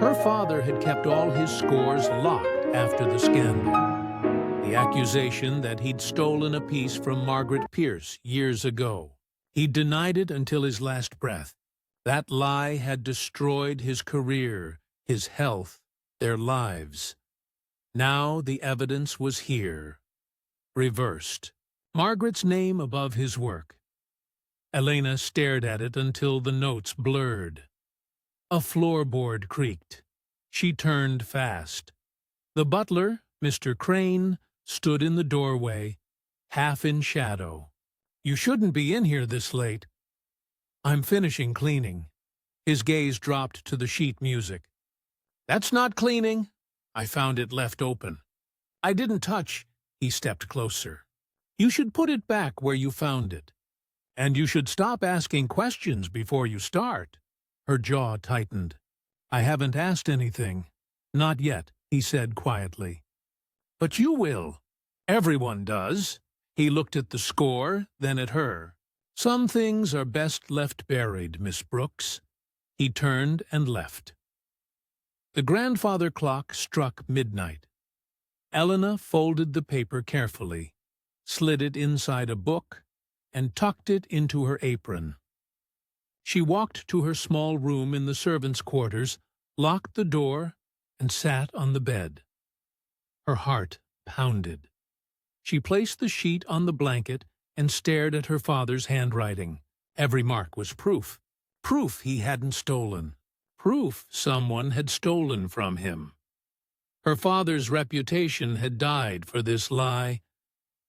Her father had kept all his scores locked after the scandal. The accusation that he'd stolen a piece from Margaret Pierce years ago. He denied it until his last breath. That lie had destroyed his career, his health, their lives. Now the evidence was here, reversed. Margaret's name above his work. Elena stared at it until the notes blurred. A floorboard creaked. She turned fast. The butler, Mr. Crane, stood in the doorway, half in shadow. "You shouldn't be in here this late." "I'm finishing cleaning." His gaze dropped to the sheet music. "That's not cleaning. I found it left open." "I didn't touch." He stepped closer. "You should put it back where you found it. And you should stop asking questions before you start." Her jaw tightened. "I haven't asked anything." "Not yet," he said quietly. "But you will. Everyone does." He looked at the score, then at her. "Some things are best left buried, Miss Brooks." He turned and left. The grandfather clock struck midnight. Elena folded the paper carefully, slid it inside a book, and tucked it into her apron. She walked to her small room in the servants' quarters, locked the door, and sat on the bed. Her heart pounded. She placed the sheet on the blanket and stared at her father's handwriting. Every mark was proof. Proof he hadn't stolen. Proof someone had stolen from him. Her father's reputation had died for this lie,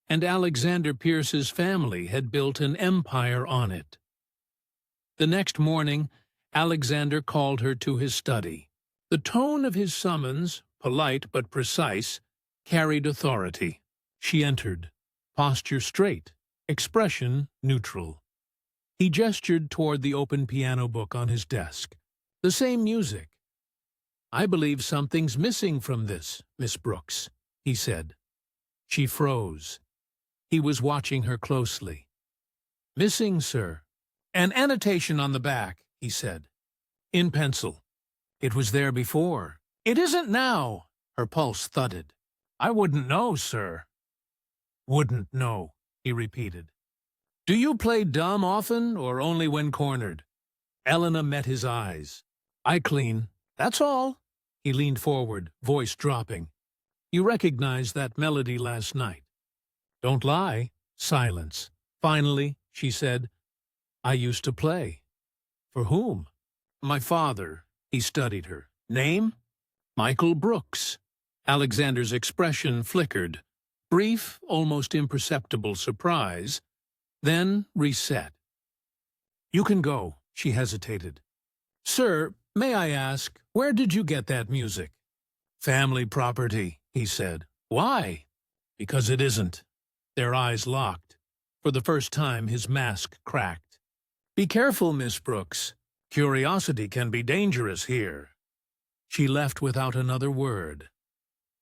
and Alexander Pierce's family had built an empire on it. The next morning, Alexander called her to his study. The tone of his summons, polite but precise, carried authority. She entered, posture straight, expression neutral. He gestured toward the open piano book on his desk. "The same music." "I believe something's missing from this, Miss Brooks," he said. She froze. He was watching her closely. "Missing, sir?" "An annotation on the back," he said. "In pencil." "It was there before." "It isn't now." Her pulse thudded. "I wouldn't know, sir." "Wouldn't know," he repeated. "Do you play dumb often, or only when cornered?" Elena met his eyes. "I clean. That's all." He leaned forward, voice dropping. "You recognized that melody last night?" "Don't lie." Silence. Finally, she said, "I used to play." "For whom?" "My father." He studied her. "Name?" "Michael Brooks." Alexander's expression flickered. Brief, almost imperceptible surprise, then reset. "You can go," she hesitated. "Sir, may I ask, where did you get that music?" "Family property," he said. "Why?" "Because it isn't." Their eyes locked. For the first time, his mask cracked. "Be careful, Miss Brooks. Curiosity can be dangerous here." She left without another word.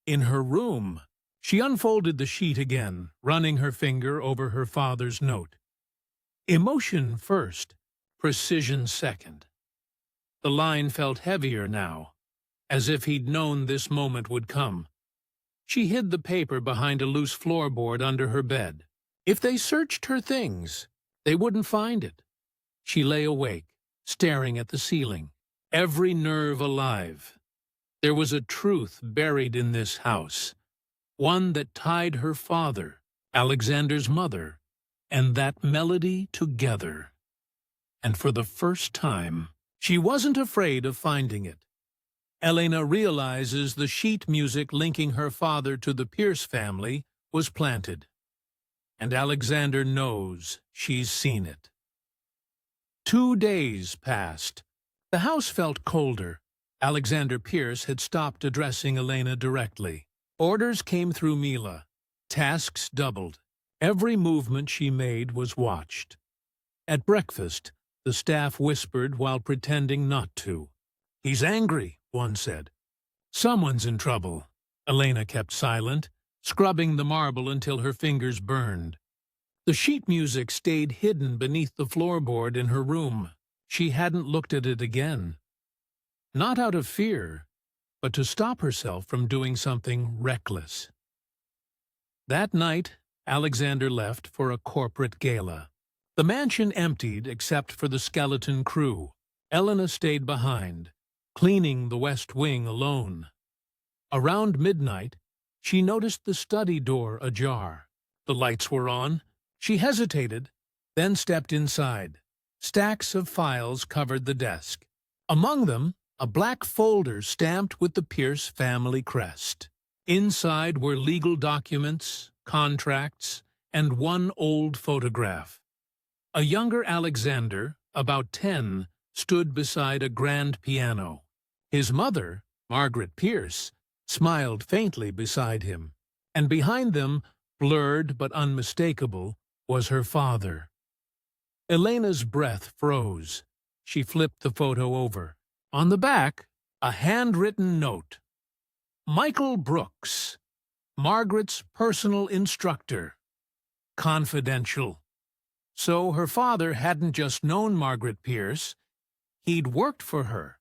In her room, she unfolded the sheet again, running her finger over her father's note. Emotion first, precision second. The line felt heavier now, as if he'd known this moment would come. She hid the paper behind a loose floorboard under her bed. If they searched her things, they wouldn't find it. She lay awake, staring at the ceiling, every nerve alive. There was a truth buried in this house, one that tied her father, Alexander's mother, and that melody together. And for the first time, she wasn't afraid of finding it. Elena realizes the sheet music linking her father to the Pierce family was planted. And Alexander knows she's seen it. 2 days passed. The house felt colder. Alexander Pierce had stopped addressing Elena directly. Orders came through Mila. Tasks doubled. Every movement she made was watched. At breakfast, the staff whispered while pretending not to. "He's angry," one said. "Someone's in trouble." Elena kept silent, scrubbing the marble until her fingers burned. The sheet music stayed hidden beneath the floorboard in her room. She hadn't looked at it again. not out of fear, but to stop herself from doing something reckless. That night, Alexander left for a corporate gala. The mansion emptied except for the skeleton crew. Elena stayed behind, cleaning the West Wing alone. Around midnight, she noticed the study door ajar. The lights were on. She hesitated, then stepped inside. Stacks of files covered the desk. Among them, a black folder stamped with the Pierce family crest. Inside were legal documents, contracts, and one old photograph. A younger Alexander, about 10, stood beside a grand piano. His mother, Margaret Pierce, smiled faintly beside him, and behind them, blurred but unmistakable, was her father. Elena's breath froze. She flipped the photo over. On the back, a handwritten note. Michael Brooks, Margaret's personal instructor. Confidential. So her father hadn't just known Margaret Pierce, he'd worked for her.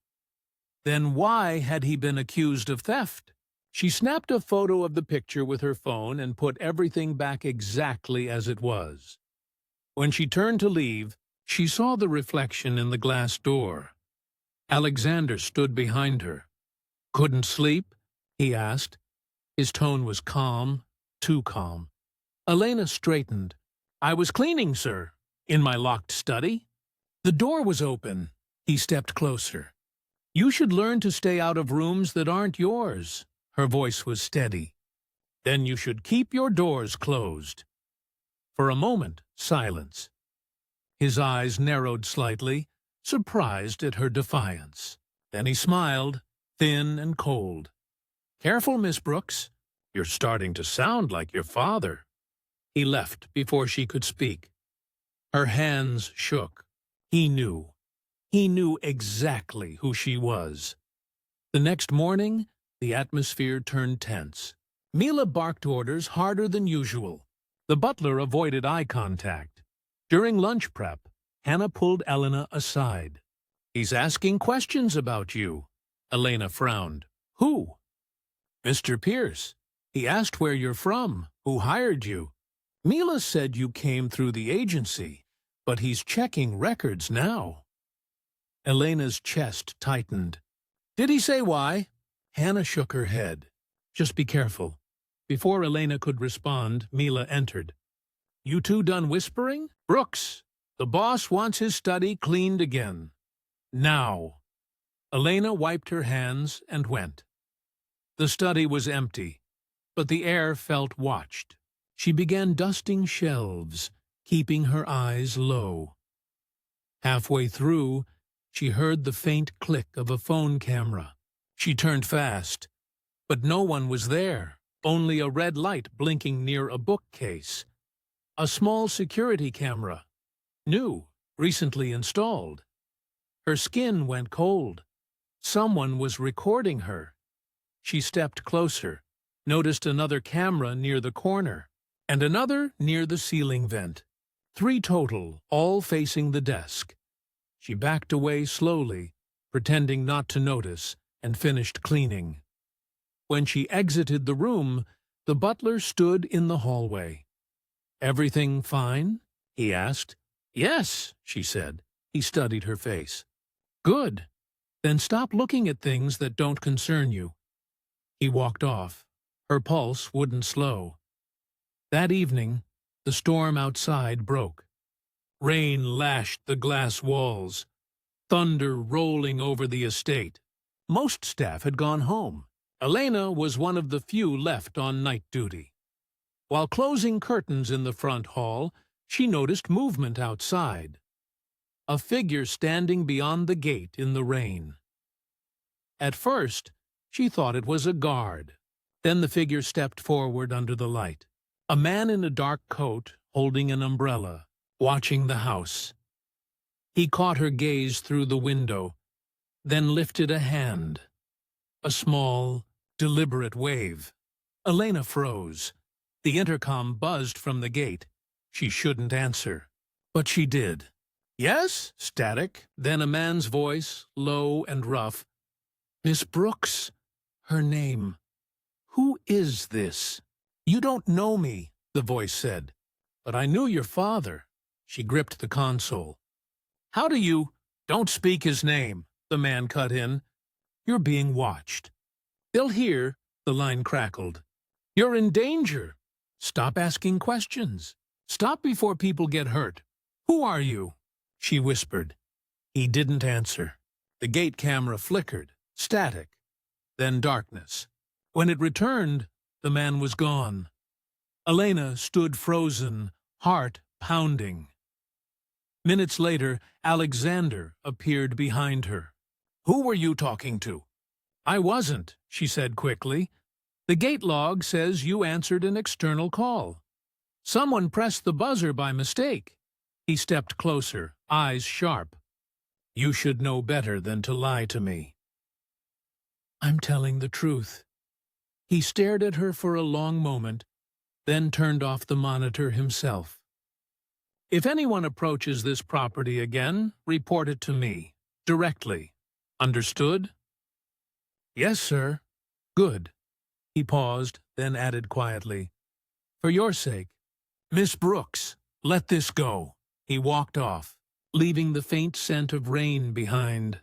Then why had he been accused of theft? She snapped a photo of the picture with her phone and put everything back exactly as it was. When she turned to leave, she saw the reflection in the glass door. Alexander stood behind her. "Couldn't sleep?" he asked. His tone was calm, too calm. Elena straightened. "I was cleaning, sir, in my locked study." The door was open. He stepped closer. "You should learn to stay out of rooms that aren't yours." Her voice was steady. "Then you should keep your doors closed." For a moment, silence. His eyes narrowed slightly, surprised at her defiance. Then he smiled, thin and cold. "Careful, Miss Brooks. You're starting to sound like your father." He left before she could speak. Her hands shook. He knew. He knew exactly who she was. The next morning, the atmosphere turned tense. Mila barked orders harder than usual. The butler avoided eye contact. During lunch prep, Hannah pulled Elena aside. "He's asking questions about you." Elena frowned. "Who?" "Mr. Pierce. He asked where you're from, who hired you. Mila said you came through the agency, but he's checking records now." Elena's chest tightened. "Did he say why?" Hannah shook her head. "Just be careful." Before Elena could respond, Mila entered. "You two done whispering? Brooks, the boss wants his study cleaned again. Now." Elena wiped her hands and went. The study was empty, but the air felt watched. She began dusting shelves, keeping her eyes low. Halfway through, she heard the faint click of a phone camera. She turned fast, but no one was there, only a red light blinking near a bookcase. A small security camera, new, recently installed. Her skin went cold. Someone was recording her. She stepped closer, noticed another camera near the corner, and another near the ceiling vent. 3 total, all facing the desk. She backed away slowly, pretending not to notice, and finished cleaning. When she exited the room, the butler stood in the hallway. "Everything fine?" he asked. "Yes," she said. He studied her face. "Good. Then stop looking at things that don't concern you." He walked off. Her pulse wouldn't slow. That evening, the storm outside broke. Rain lashed the glass walls, thunder rolling over the estate. Most staff had gone home. Elena was one of the few left on night duty. While closing curtains in the front hall, she noticed movement outside. A figure standing beyond the gate in the rain. At first, she thought it was a guard. Then the figure stepped forward under the light. A man in a dark coat, holding an umbrella, watching the house. He caught her gaze through the window, then lifted a hand. A small, deliberate wave. Elena froze. The intercom buzzed from the gate. She shouldn't answer, but she did. "Yes?" Static. Then a man's voice, low and rough. Miss Brooks, her name. Who is this? You don't know me, the voice said. But I knew your father. She gripped the console. How do you— Don't speak his name, the man cut in. You're being watched. They'll hear, the line crackled. You're in danger. Stop asking questions. Stop before people get hurt. Who are you? She whispered. He didn't answer. The gate camera flickered, static, then darkness. When it returned, the man was gone. Elena stood frozen, heart pounding. Minutes later, Alexander appeared behind her. Who were you talking to? I wasn't, she said quickly. The gate log says you answered an external call. Someone pressed the buzzer by mistake. He stepped closer, eyes sharp. You should know better than to lie to me. I'm telling the truth. He stared at her for a long moment, then turned off the monitor himself. If anyone approaches this property again, report it to me, directly. Understood? Yes, sir. Good. He paused, then added quietly, for your sake. Miss Brooks, let this go. He walked off, leaving the faint scent of rain behind.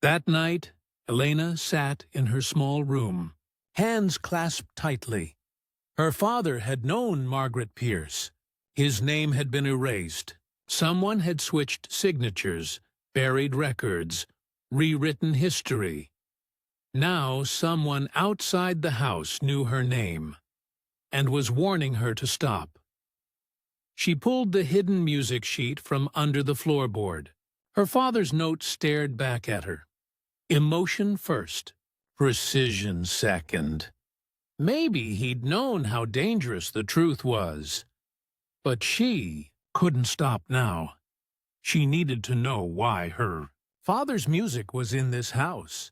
That night, Elena sat in her small room, hands clasped tightly. Her father had known Margaret Pierce. His name had been erased. Someone had switched signatures, buried records, rewritten history. Now someone outside the house knew her name and was warning her to stop. She pulled the hidden music sheet from under the floorboard. Her father's note stared back at her. Emotion first, precision second. Maybe he'd known how dangerous the truth was. But she couldn't stop now. She needed to know why her father's music was in this house,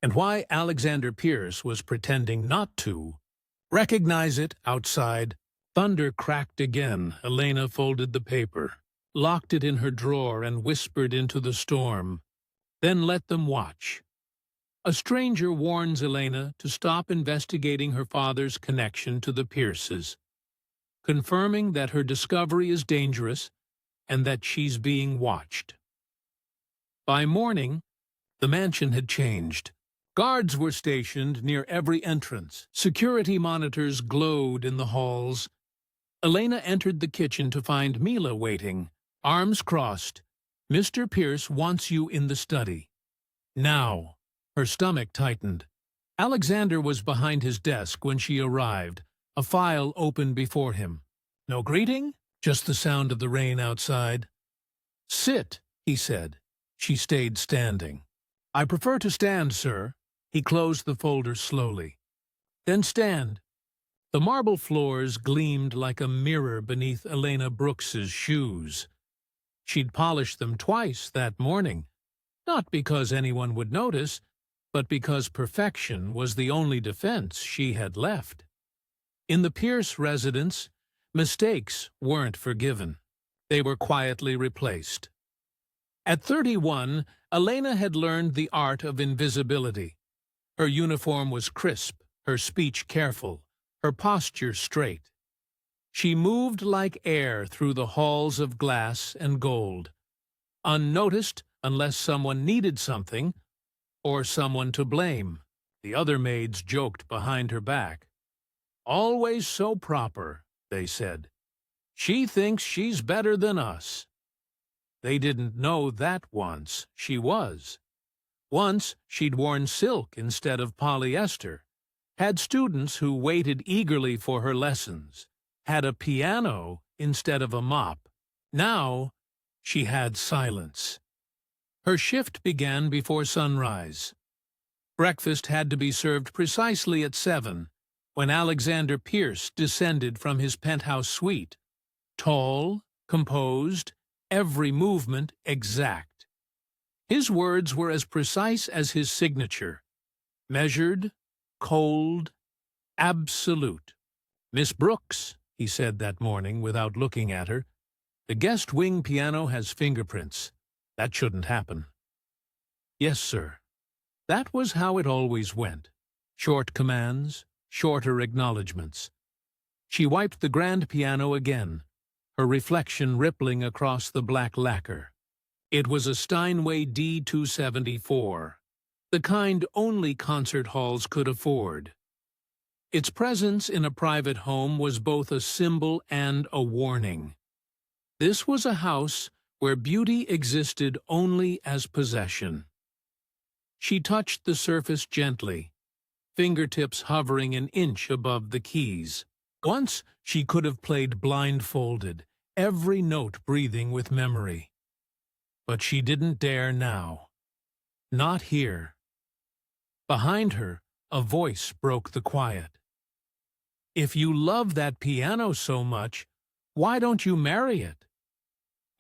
and why Alexander Pierce was pretending not to recognize it outside. Thunder cracked again. Elena folded the paper, locked it in her drawer, and whispered into the storm. Then let them watch. A stranger warns Elena to stop investigating her father's connection to the Pierces, confirming that her discovery is dangerous and that she's being watched. By morning, the mansion had changed. Guards were stationed near every entrance. Security monitors glowed in the halls. Elena entered the kitchen to find Mila waiting, arms crossed. Mr. Pierce wants you in the study. Now. Her stomach tightened. Alexander was behind his desk when she arrived, a file open before him. No greeting? Just the sound of the rain outside. Sit, he said. She stayed standing. I prefer to stand, sir. He closed the folder slowly. Then stand. The marble floors gleamed like a mirror beneath Elena Brooks's shoes. She'd polished them twice that morning, not because anyone would notice, but because perfection was the only defense she had left. In the Pierce residence, mistakes weren't forgiven. They were quietly replaced. At 31, Elena had learned the art of invisibility. Her uniform was crisp, her speech careful, her posture straight. She moved like air through the halls of glass and gold, unnoticed unless someone needed something, or someone to blame. The other maids joked behind her back. Always so proper, they said. She thinks she's better than us. They didn't know that once she was. Once she'd worn silk instead of polyester, had students who waited eagerly for her lessons, had a piano instead of a mop. Now she had silence. Her shift began before sunrise. Breakfast had to be served precisely at 7, when Alexander Pierce descended from his penthouse suite. Tall, composed, every movement exact. His words were as precise as his signature. Measured, cold, absolute. Miss Brooks, he said that morning without looking at her, the guest wing piano has fingerprints. That shouldn't happen. Yes, sir. That was how it always went. Short commands, shorter acknowledgments. She wiped the grand piano again, her reflection rippling across the black lacquer. It was a Steinway D274, the kind only concert halls could afford. Its presence in a private home was both a symbol and a warning. This was a house where beauty existed only as possession. She touched the surface gently, fingertips hovering an inch above the keys. Once she could have played blindfolded, every note breathing with memory. But she didn't dare now. Not here. Behind her, a voice broke the quiet. "If you love that piano so much, why don't you marry it?"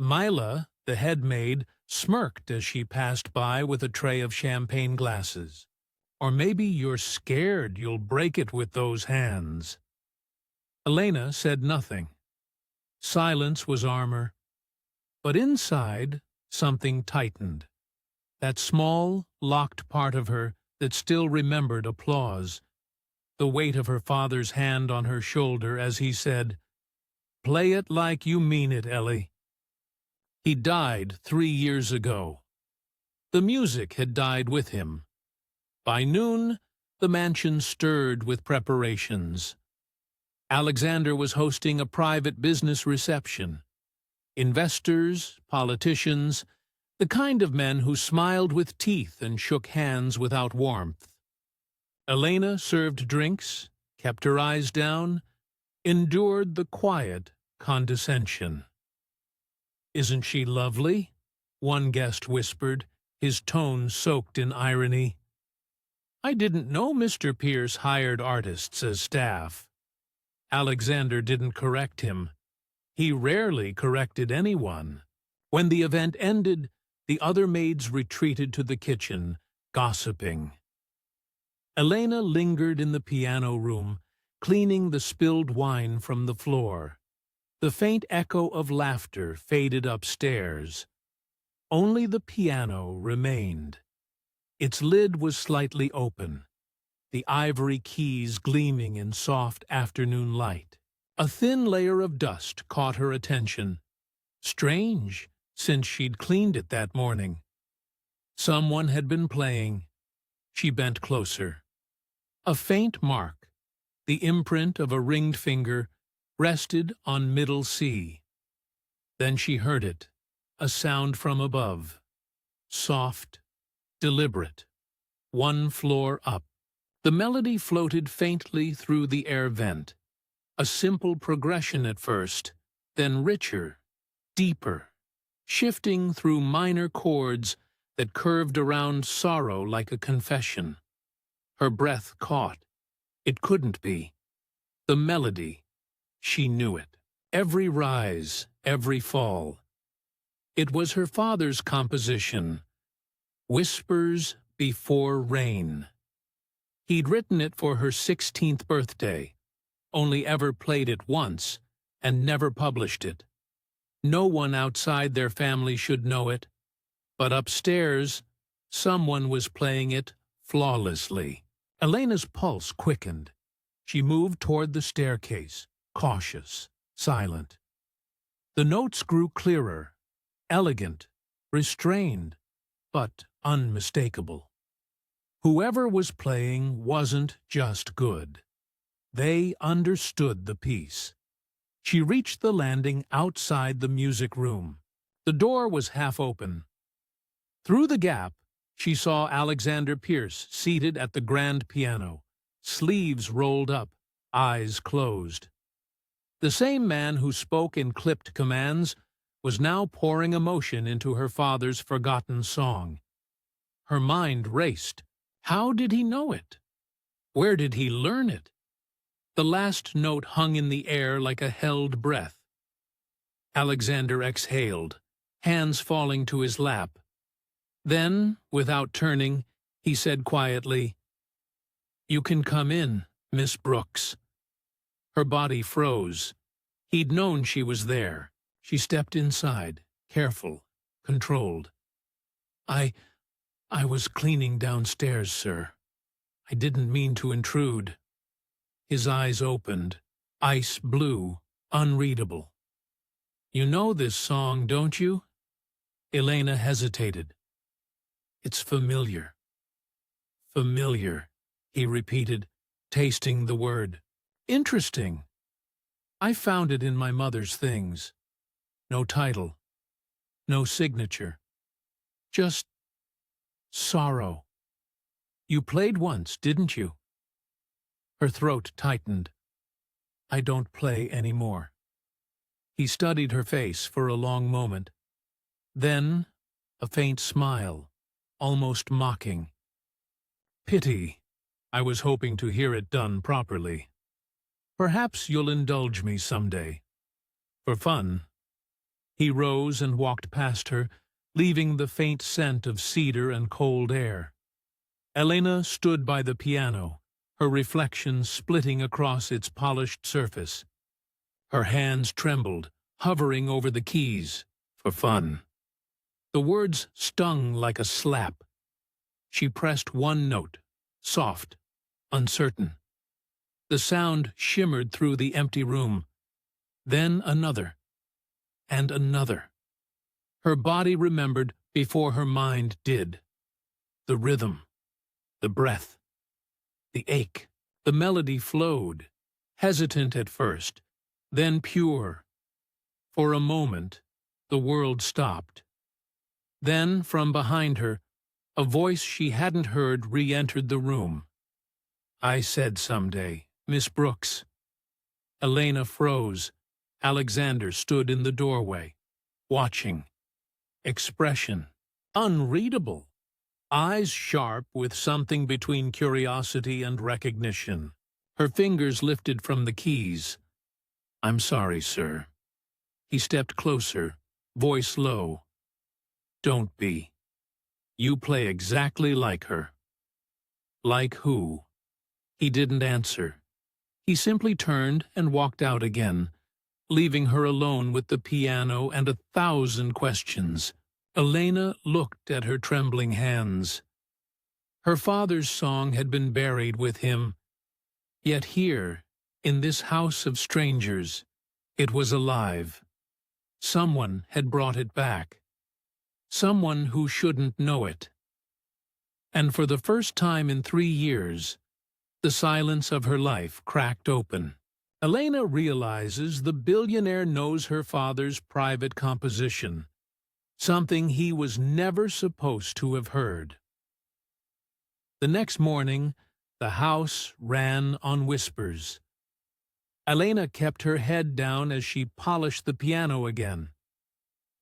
Mila, the head maid, smirked as she passed by with a tray of champagne glasses. "Or maybe you're scared you'll break it with those hands." Elena said nothing. Silence was armor. But inside, something tightened. That small, locked part of her that still remembered applause. The weight of her father's hand on her shoulder as he said, "Play it like you mean it, Ellie." He died 3 years ago. The music had died with him. By noon, the mansion stirred with preparations. Alexander was hosting a private business reception. Investors, politicians, the kind of men who smiled with teeth and shook hands without warmth. Elena served drinks, kept her eyes down, endured the quiet condescension. "Isn't she lovely?" one guest whispered, his tone soaked in irony. "I didn't know Mr. Pierce hired artists as staff." Alexander didn't correct him. He rarely corrected anyone. When the event ended, the other maids retreated to the kitchen, gossiping. Elena lingered in the piano room, cleaning the spilled wine from the floor. The faint echo of laughter faded upstairs. Only the piano remained. Its lid was slightly open, the ivory keys gleaming in soft afternoon light. A thin layer of dust caught her attention. Strange, since she'd cleaned it that morning. Someone had been playing. She bent closer. A faint mark, the imprint of a ringed finger, rested on middle C. Then she heard it, a sound from above. Soft, deliberate, one floor up. The melody floated faintly through the air vent. A simple progression at first, then richer, deeper, shifting through minor chords that curved around sorrow like a confession. Her breath caught. It couldn't be. The melody. She knew it. Every rise, every fall. It was her father's composition. Whispers Before Rain. He'd written it for her 16th birthday, only ever played it once, and never published it. No one outside their family should know it, but upstairs, someone was playing it flawlessly. Elena's pulse quickened. She moved toward the staircase, cautious, silent. The notes grew clearer, elegant, restrained, but unmistakable. Whoever was playing wasn't just good. They understood the piece. She reached the landing outside the music room. The door was half open. Through the gap, she saw Alexander Pierce seated at the grand piano, sleeves rolled up, eyes closed. The same man who spoke in clipped commands was now pouring emotion into her father's forgotten song. Her mind raced. How did he know it? Where did he learn it? The last note hung in the air like a held breath. Alexander exhaled, hands falling to his lap. Then, without turning, he said quietly, "You can come in, Miss Brooks." Her body froze. He'd known she was there. She stepped inside, careful, controlled. I was cleaning downstairs, sir. I didn't mean to intrude. His eyes opened, ice blue, unreadable. You know this song, don't you? Elena hesitated. It's familiar. Familiar, he repeated, tasting the word. Interesting. I found it in my mother's things. No title. No signature. Just sorrow. You played once, didn't you? Her throat tightened. I don't play anymore. He studied her face for a long moment. Then, a faint smile, almost mocking. Pity. I was hoping to hear it done properly. Perhaps you'll indulge me someday. For fun. He rose and walked past her, leaving the faint scent of cedar and cold air. Elena stood by the piano, her reflection splitting across its polished surface. Her hands trembled, hovering over the keys. For fun. The words stung like a slap. She pressed one note, soft, uncertain. The sound shimmered through the empty room. Then another, and another. Her body remembered before her mind did. The rhythm, the breath, the ache. The melody flowed, hesitant at first, then pure. For a moment, the world stopped. Then, from behind her, a voice she hadn't heard re-entered the room. I said someday, Miss Brooks. Elena froze. Alexander stood in the doorway, watching. Expression unreadable. Eyes sharp with something between curiosity and recognition. Her fingers lifted from the keys. I'm sorry, sir. He stepped closer, voice low. Don't be. You play exactly like her. Like who? He didn't answer. He simply turned and walked out again, leaving her alone with the piano and 1,000 questions. Elena looked at her trembling hands. Her father's song had been buried with him, yet here, in this house of strangers, it was alive. Someone had brought it back. Someone who shouldn't know it. And for the first time in 3 years, the silence of her life cracked open. Elena realizes the billionaire knows her father's private composition, something he was never supposed to have heard. The next morning, the house ran on whispers. Elena kept her head down as she polished the piano again.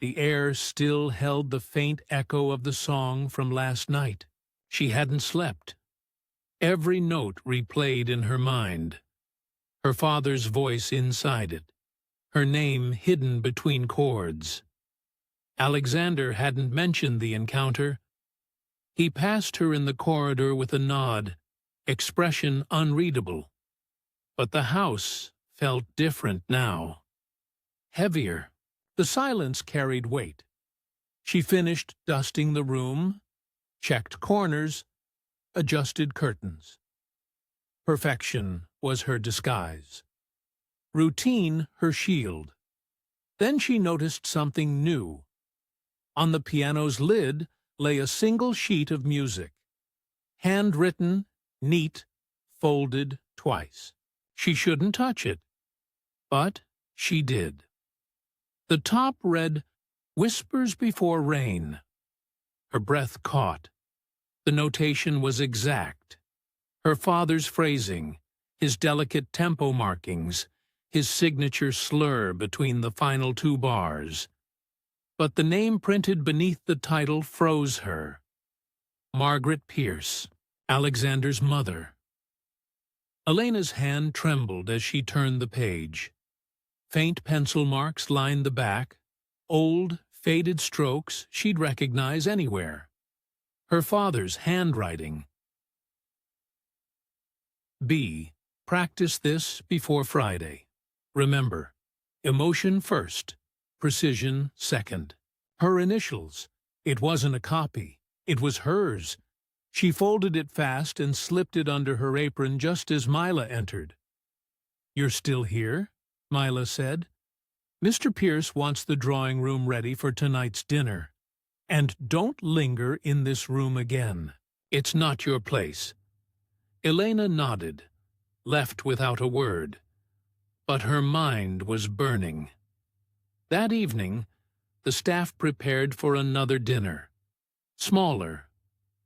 The air still held the faint echo of the song from last night. She hadn't slept. Every note replayed in her mind. Her father's voice inside it. Her name hidden between chords. Alexander hadn't mentioned the encounter. He passed her in the corridor with a nod, expression unreadable. But the house felt different now. Heavier. The silence carried weight. She finished dusting the room, checked corners, adjusted curtains. Perfection was her disguise. Routine her shield. Then she noticed something new. On the piano's lid lay a single sheet of music. Handwritten, neat, folded twice. She shouldn't touch it. But she did. The top read, Whispers Before Rain. Her breath caught. The notation was exact. Her father's phrasing, his delicate tempo markings, his signature slur between the final 2 bars. But the name printed beneath the title froze her. Margaret Pierce, Alexander's mother. Elena's hand trembled as she turned the page. Faint pencil marks lined the back, old, faded strokes she'd recognize anywhere. Her father's handwriting. B. Practice this before Friday. Remember, emotion first, precision second. Her initials. It wasn't a copy. It was hers. She folded it fast and slipped it under her apron just as Mila entered. "You're still here?" Mila said. "Mr. Pierce wants the drawing room ready for tonight's dinner. And don't linger in this room again. It's not your place." Elena nodded, left without a word. But her mind was burning. That evening, the staff prepared for another dinner. Smaller,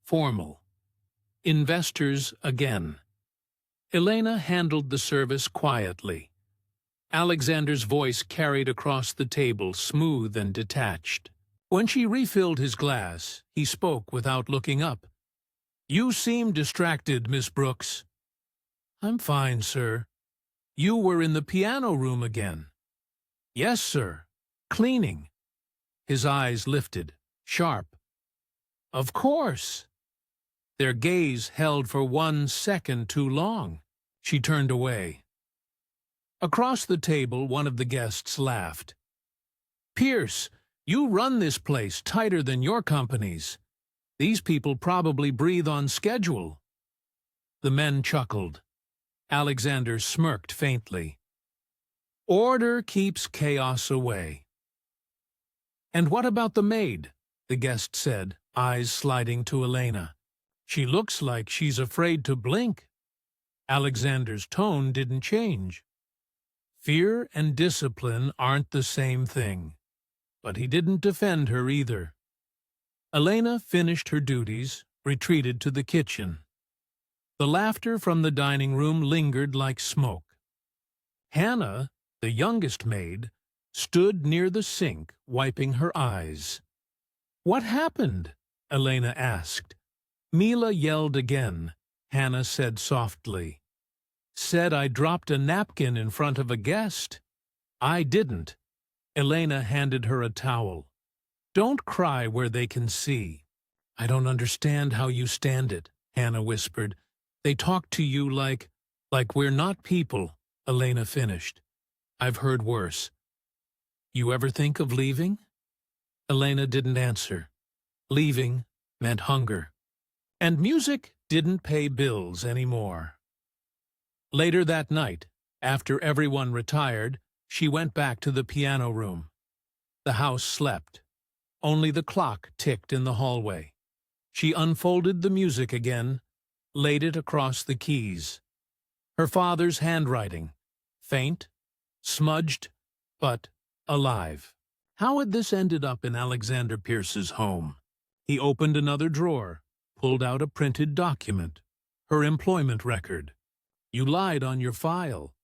formal. Investors again. Elena handled the service quietly. Alexander's voice carried across the table, smooth and detached. When she refilled his glass, he spoke without looking up. "You seem distracted, Miss Brooks." "I'm fine, sir." "You were in the piano room again." "Yes, sir. Cleaning." His eyes lifted, sharp. "Of course." Their gaze held for 1 second too long. She turned away. Across the table, one of the guests laughed. "Pierce, you run this place tighter than your companies. These people probably breathe on schedule." The men chuckled. Alexander smirked faintly. "Order keeps chaos away." "And what about the maid?" the guest said, eyes sliding to Elena. "She looks like she's afraid to blink." Alexander's tone didn't change. Fear and discipline aren't the same thing. But he didn't defend her either. Elena finished her duties, retreated to the kitchen. The laughter from the dining room lingered like smoke. Hannah, the youngest maid, stood near the sink, wiping her eyes. "What happened?" Elena asked. Mila yelled again. Hannah said softly. "Said I dropped a napkin in front of a guest." "I didn't." Elena handed her a towel. "Don't cry where they can see." "I don't understand how you stand it," Hannah whispered. "They talk to you like we're not people," Elena finished. "I've heard worse." "You ever think of leaving?" Elena didn't answer. Leaving meant hunger. And music didn't pay bills anymore. Later that night, after everyone retired, she went back to the piano room. The house slept. Only the clock ticked in the hallway. She unfolded the music again, laid it across the keys. Her father's handwriting, faint, smudged, but alive. How had this ended up in Alexander Pierce's home? He opened another drawer, pulled out a printed document. Her employment record. "You lied on your file."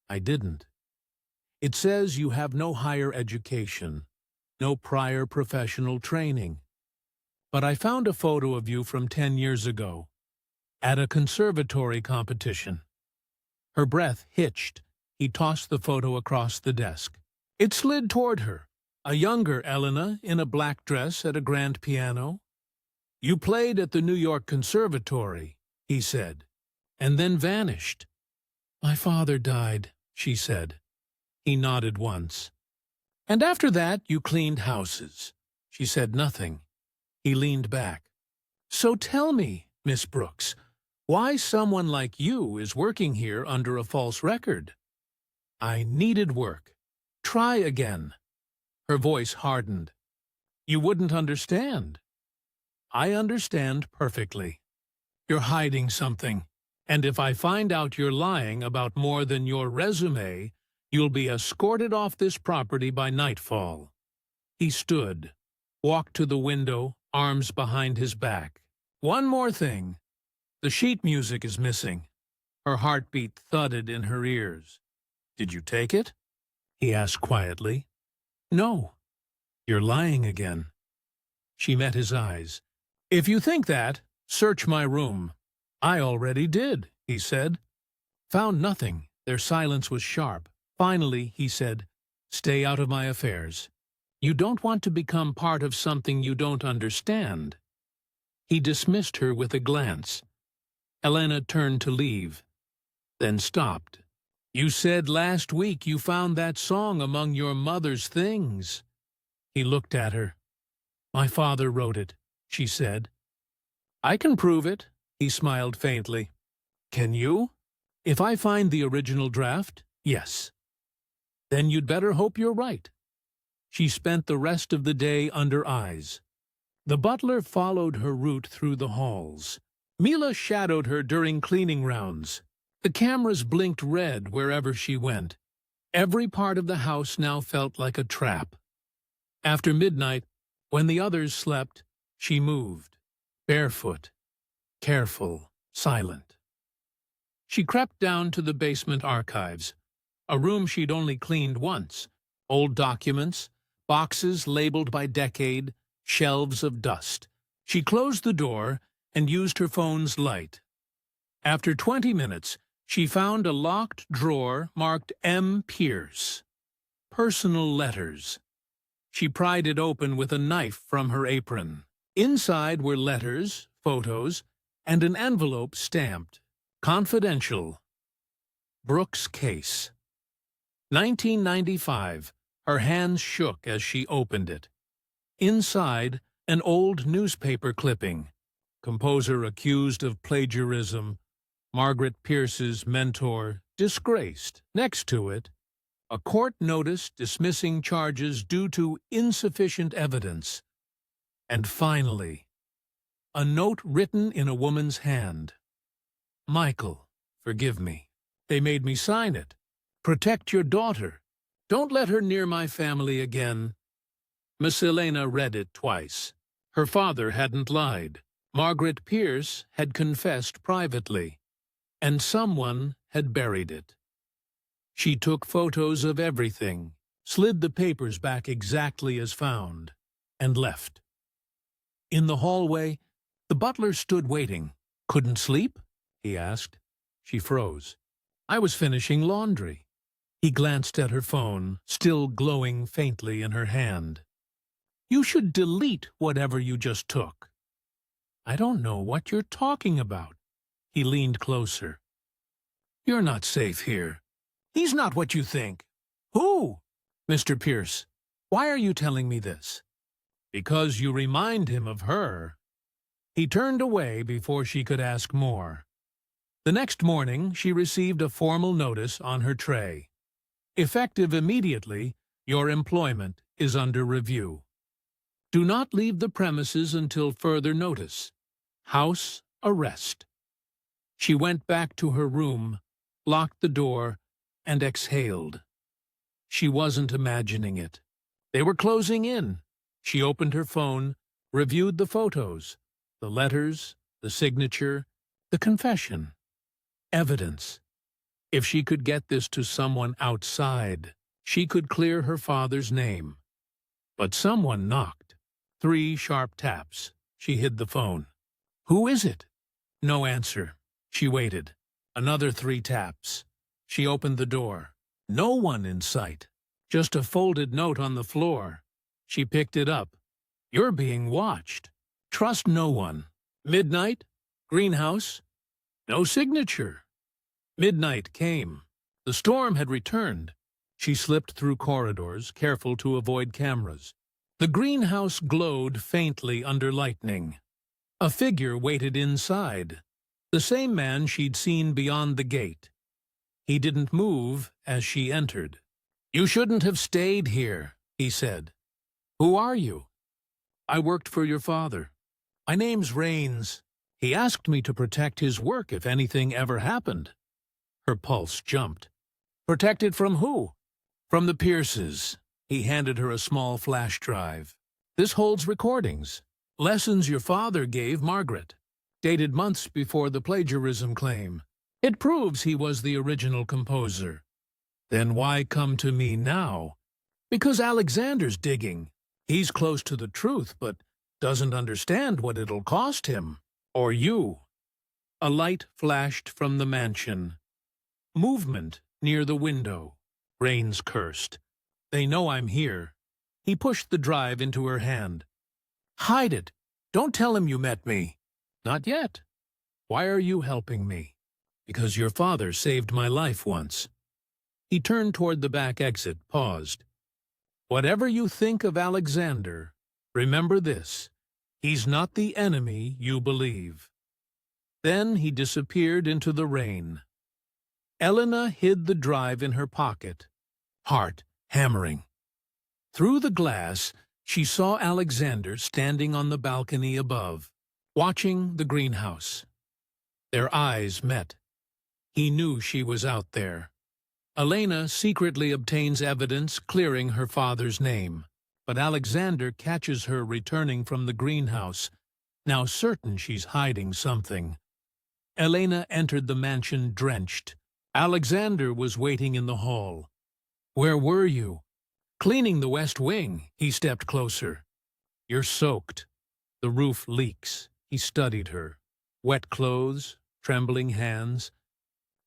"I didn't." "It says you have no higher education, no prior professional training. But I found a photo of you from 10 years ago, at a conservatory competition." Her breath hitched. He tossed the photo across the desk. It slid toward her, a younger Elena in a black dress at a grand piano. "You played at the New York Conservatory," he said, and then vanished. "My father died," she said. He nodded once. "And after that you cleaned houses." She said nothing. He leaned back. "So tell me, Miss Brooks, why someone like you is working here under a false record?" "I needed work. Try again." Her voice hardened. "You wouldn't understand." "I understand perfectly. You're hiding something. And if I find out you're lying about more than your resume, you'll be escorted off this property by nightfall." He stood, walked to the window, arms behind his back. "One more thing. The sheet music is missing." Her heartbeat thudded in her ears. "Did you take it?" he asked quietly. "No." "You're lying again." She met his eyes. "If you think that, search my room." "I already did," he said. "Found nothing." Their silence was sharp. Finally, he said, "Stay out of my affairs. You don't want to become part of something you don't understand." He dismissed her with a glance. Elena turned to leave, then stopped. "You said last week you found that song among your mother's things." He looked at her. "My father wrote it. she said. I can prove it, he smiled faintly. Can you? If I find the original draft, yes. Then you'd better hope you're right. She spent the rest of the day under eyes. The butler followed her route through the halls. Mila shadowed her during cleaning rounds. The cameras blinked red wherever she went. Every part of the house now felt like a trap. After midnight, when the others slept, she moved, barefoot, careful, silent. She crept down to the basement archives, a room she'd only cleaned once. Old documents, boxes labeled by decade, shelves of dust. She closed the door and used her phone's light. After 20 minutes, she found a locked drawer marked M. Pierce. Personal letters. She pried it open with a knife from her apron. Inside were letters, photos, and an envelope stamped, "Confidential." Brooks' case. 1995. Her hands shook as she opened it. Inside, an old newspaper clipping. Composer accused of plagiarism. Margaret Pierce's mentor disgraced. Next to it, a court notice dismissing charges due to insufficient evidence. And finally, a note written in a woman's hand. Michael, forgive me. They made me sign it. Protect your daughter. Don't let her near my family again. Miss Elena read it twice. Her father hadn't lied. Margaret Pierce had confessed privately, and someone had buried it. She took photos of everything, slid the papers back exactly as found, and left. In the hallway, the butler stood waiting. Couldn't sleep? He asked. She froze. I was finishing laundry. He glanced at her phone, still glowing faintly in her hand. You should delete whatever you just took. I don't know what you're talking about. He leaned closer. You're not safe here. He's not what you think. Who? Mr. Pierce. Why are you telling me this? Because you remind him of her. He turned away before she could ask more. The next morning, she received a formal notice on her tray. Effective immediately, your employment is under review. Do not leave the premises until further notice. House arrest. She went back to her room, locked the door, and exhaled. She wasn't imagining it. They were closing in. She opened her phone, reviewed the photos, the letters, the signature, the confession. Evidence. If she could get this to someone outside, she could clear her father's name. But someone knocked. 3 sharp taps. She hid the phone. Who is it? No answer. She waited. Another 3 taps. She opened the door. No one in sight. Just a folded note on the floor. She picked it up. You're being watched. Trust no one. Midnight? Greenhouse? No signature. Midnight came. The storm had returned. She slipped through corridors, careful to avoid cameras. The greenhouse glowed faintly under lightning. A figure waited inside. The same man she'd seen beyond the gate. He didn't move as she entered. You shouldn't have stayed here, he said. Who are you? I worked for your father. My name's Rains. He asked me to protect his work if anything ever happened. Her pulse jumped. Protected from who? From the Pierces. He handed her a small flash drive. This holds recordings. Lessons your father gave Margaret. Dated months before the plagiarism claim. It proves he was the original composer. Then why come to me now? Because Alexander's digging. He's close to the truth, but doesn't understand what it'll cost him. Or you. A light flashed from the mansion. Movement near the window. Rains cursed. They know I'm here. He pushed the drive into her hand. Hide it. Don't tell him you met me. Not yet. Why are you helping me? Because your father saved my life once. He turned toward the back exit, paused. Whatever you think of Alexander, remember this. He's not the enemy you believe. Then he disappeared into the rain. Elena hid the drive in her pocket, heart hammering. Through the glass, she saw Alexander standing on the balcony above, watching the greenhouse. Their eyes met. He knew she was out there. Elena secretly obtains evidence clearing her father's name, but Alexander catches her returning from the greenhouse, now certain she's hiding something. Elena entered the mansion drenched. Alexander was waiting in the hall. "Where were you?" "Cleaning the west wing." He stepped closer. "You're soaked. The roof leaks." He studied her. Wet clothes, trembling hands.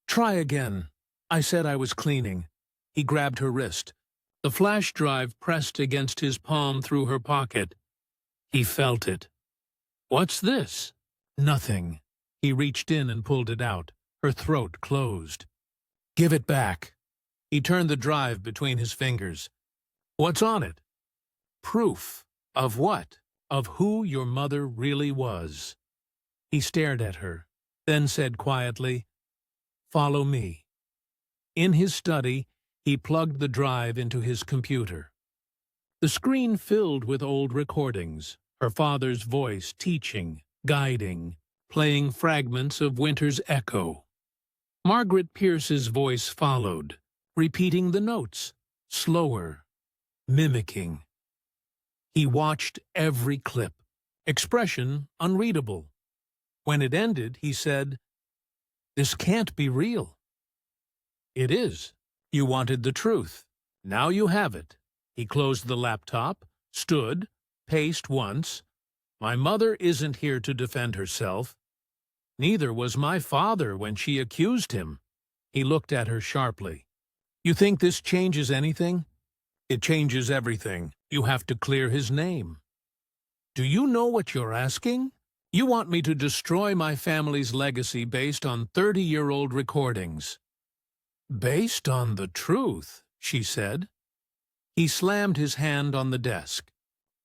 "Try again." "I said I was cleaning." He grabbed her wrist. The flash drive pressed against his palm through her pocket. He felt it. "What's this?" "Nothing." He reached in and pulled it out. Her throat closed. "Give it back." He turned the drive between his fingers. "What's on it?" "Proof." "Of what?" "Of who your mother really was." He stared at her, then said quietly, "Follow me." In his study, he plugged the drive into his computer. The screen filled with old recordings, her father's voice teaching, guiding, playing fragments of Winter's Echo. Margaret Pierce's voice followed, repeating the notes, slower, mimicking. He watched every clip, expression unreadable. When it ended, he said, "This can't be real." "It is. You wanted the truth. Now you have it." He closed the laptop, stood, paced once. "My mother isn't here to defend herself. Neither was my father when she accused him." He looked at her sharply. "You think this changes anything?" "It changes everything. You have to clear his name." "Do you know what you're asking? You want me to destroy my family's legacy based on 30-year-old recordings." "Based on the truth," she said. He slammed his hand on the desk.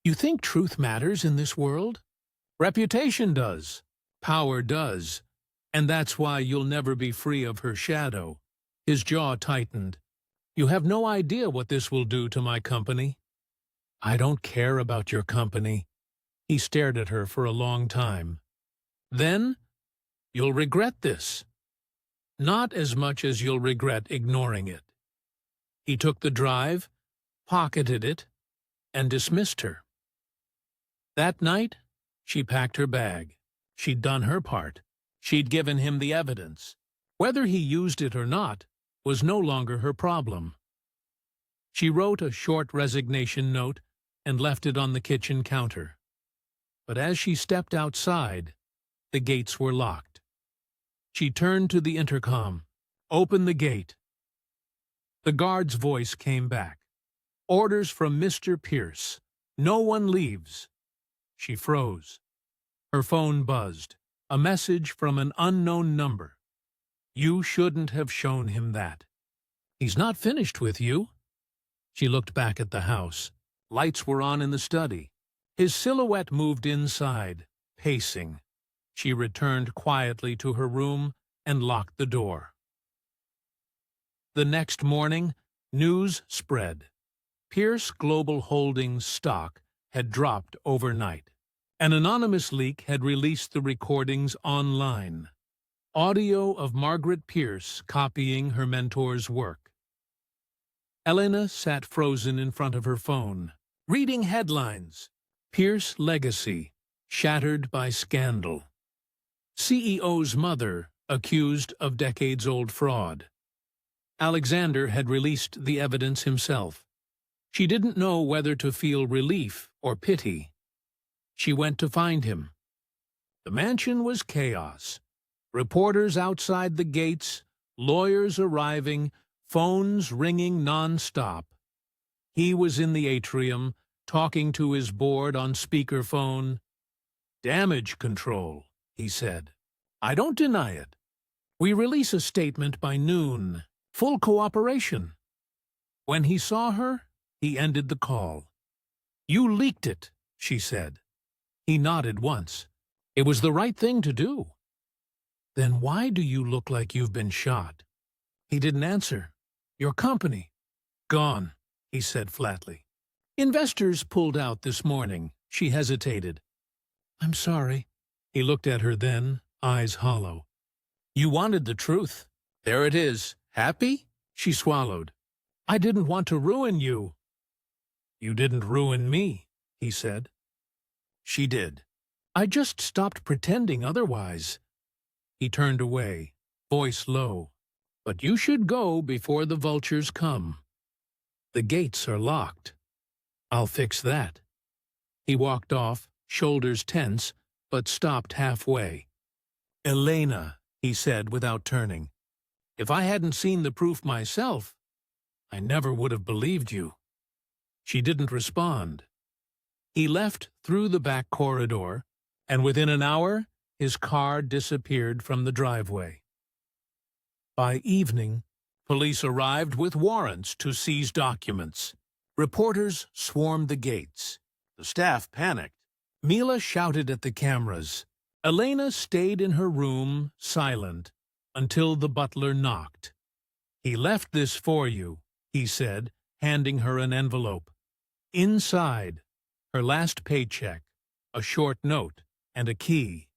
"You think truth matters in this world? Reputation does. Power does. And that's why you'll never be free of her shadow." His jaw tightened. "You have no idea what this will do to my company." "I don't care about your company." He stared at her for a long time. "Then you'll regret this. Not as much as you'll regret ignoring it." He took the drive, pocketed it, and dismissed her. That night, she packed her bag. She'd done her part. She'd given him the evidence. Whether he used it or not was no longer her problem. She wrote a short resignation note and left it on the kitchen counter. But as she stepped outside, the gates were locked. She turned to the intercom. "Open the gate." The guard's voice came back. "Orders from Mr. Pierce. No one leaves." She froze. Her phone buzzed. A message from an unknown number. "You shouldn't have shown him that. He's not finished with you." She looked back at the house. Lights were on in the study. His silhouette moved inside, pacing. She returned quietly to her room and locked the door. The next morning, news spread. Pierce Global Holdings stock had dropped overnight. An anonymous leak had released the recordings online. Audio of Margaret Pierce copying her mentor's work. Elena sat frozen in front of her phone, reading headlines. Pierce legacy, shattered by scandal. CEO's mother accused of decades-old fraud. Alexander had released the evidence himself. She didn't know whether to feel relief or pity. She went to find him. The mansion was chaos. Reporters outside the gates, lawyers arriving, phones ringing non-stop. He was in the atrium, talking to his board on speakerphone. "Damage control," he said. "I don't deny it. We release a statement by noon. Full cooperation." When he saw her, he ended the call. "You leaked it," she said. He nodded once. It was the right thing to do. Then why do you look like you've been shot? He didn't answer. Your company? Gone, he said flatly. Investors pulled out this morning. She hesitated. I'm sorry. He looked at her then, eyes hollow. You wanted the truth. There it is. Happy? She swallowed. I didn't want to ruin you. You didn't ruin me, he said. She did. I just stopped pretending otherwise. He turned away, voice low. But you should go before the vultures come. The gates are locked. I'll fix that. He walked off, shoulders tense, but stopped halfway. Elena, he said without turning. If I hadn't seen the proof myself, I never would have believed you. She didn't respond. He left through the back corridor, and within an hour, his car disappeared from the driveway. By evening, police arrived with warrants to seize documents. Reporters swarmed the gates. The staff panicked. Mila shouted at the cameras. Elena stayed in her room, silent, until the butler knocked. He left this for you, he said, handing her an envelope. Inside, her last paycheck, a short note, and a key.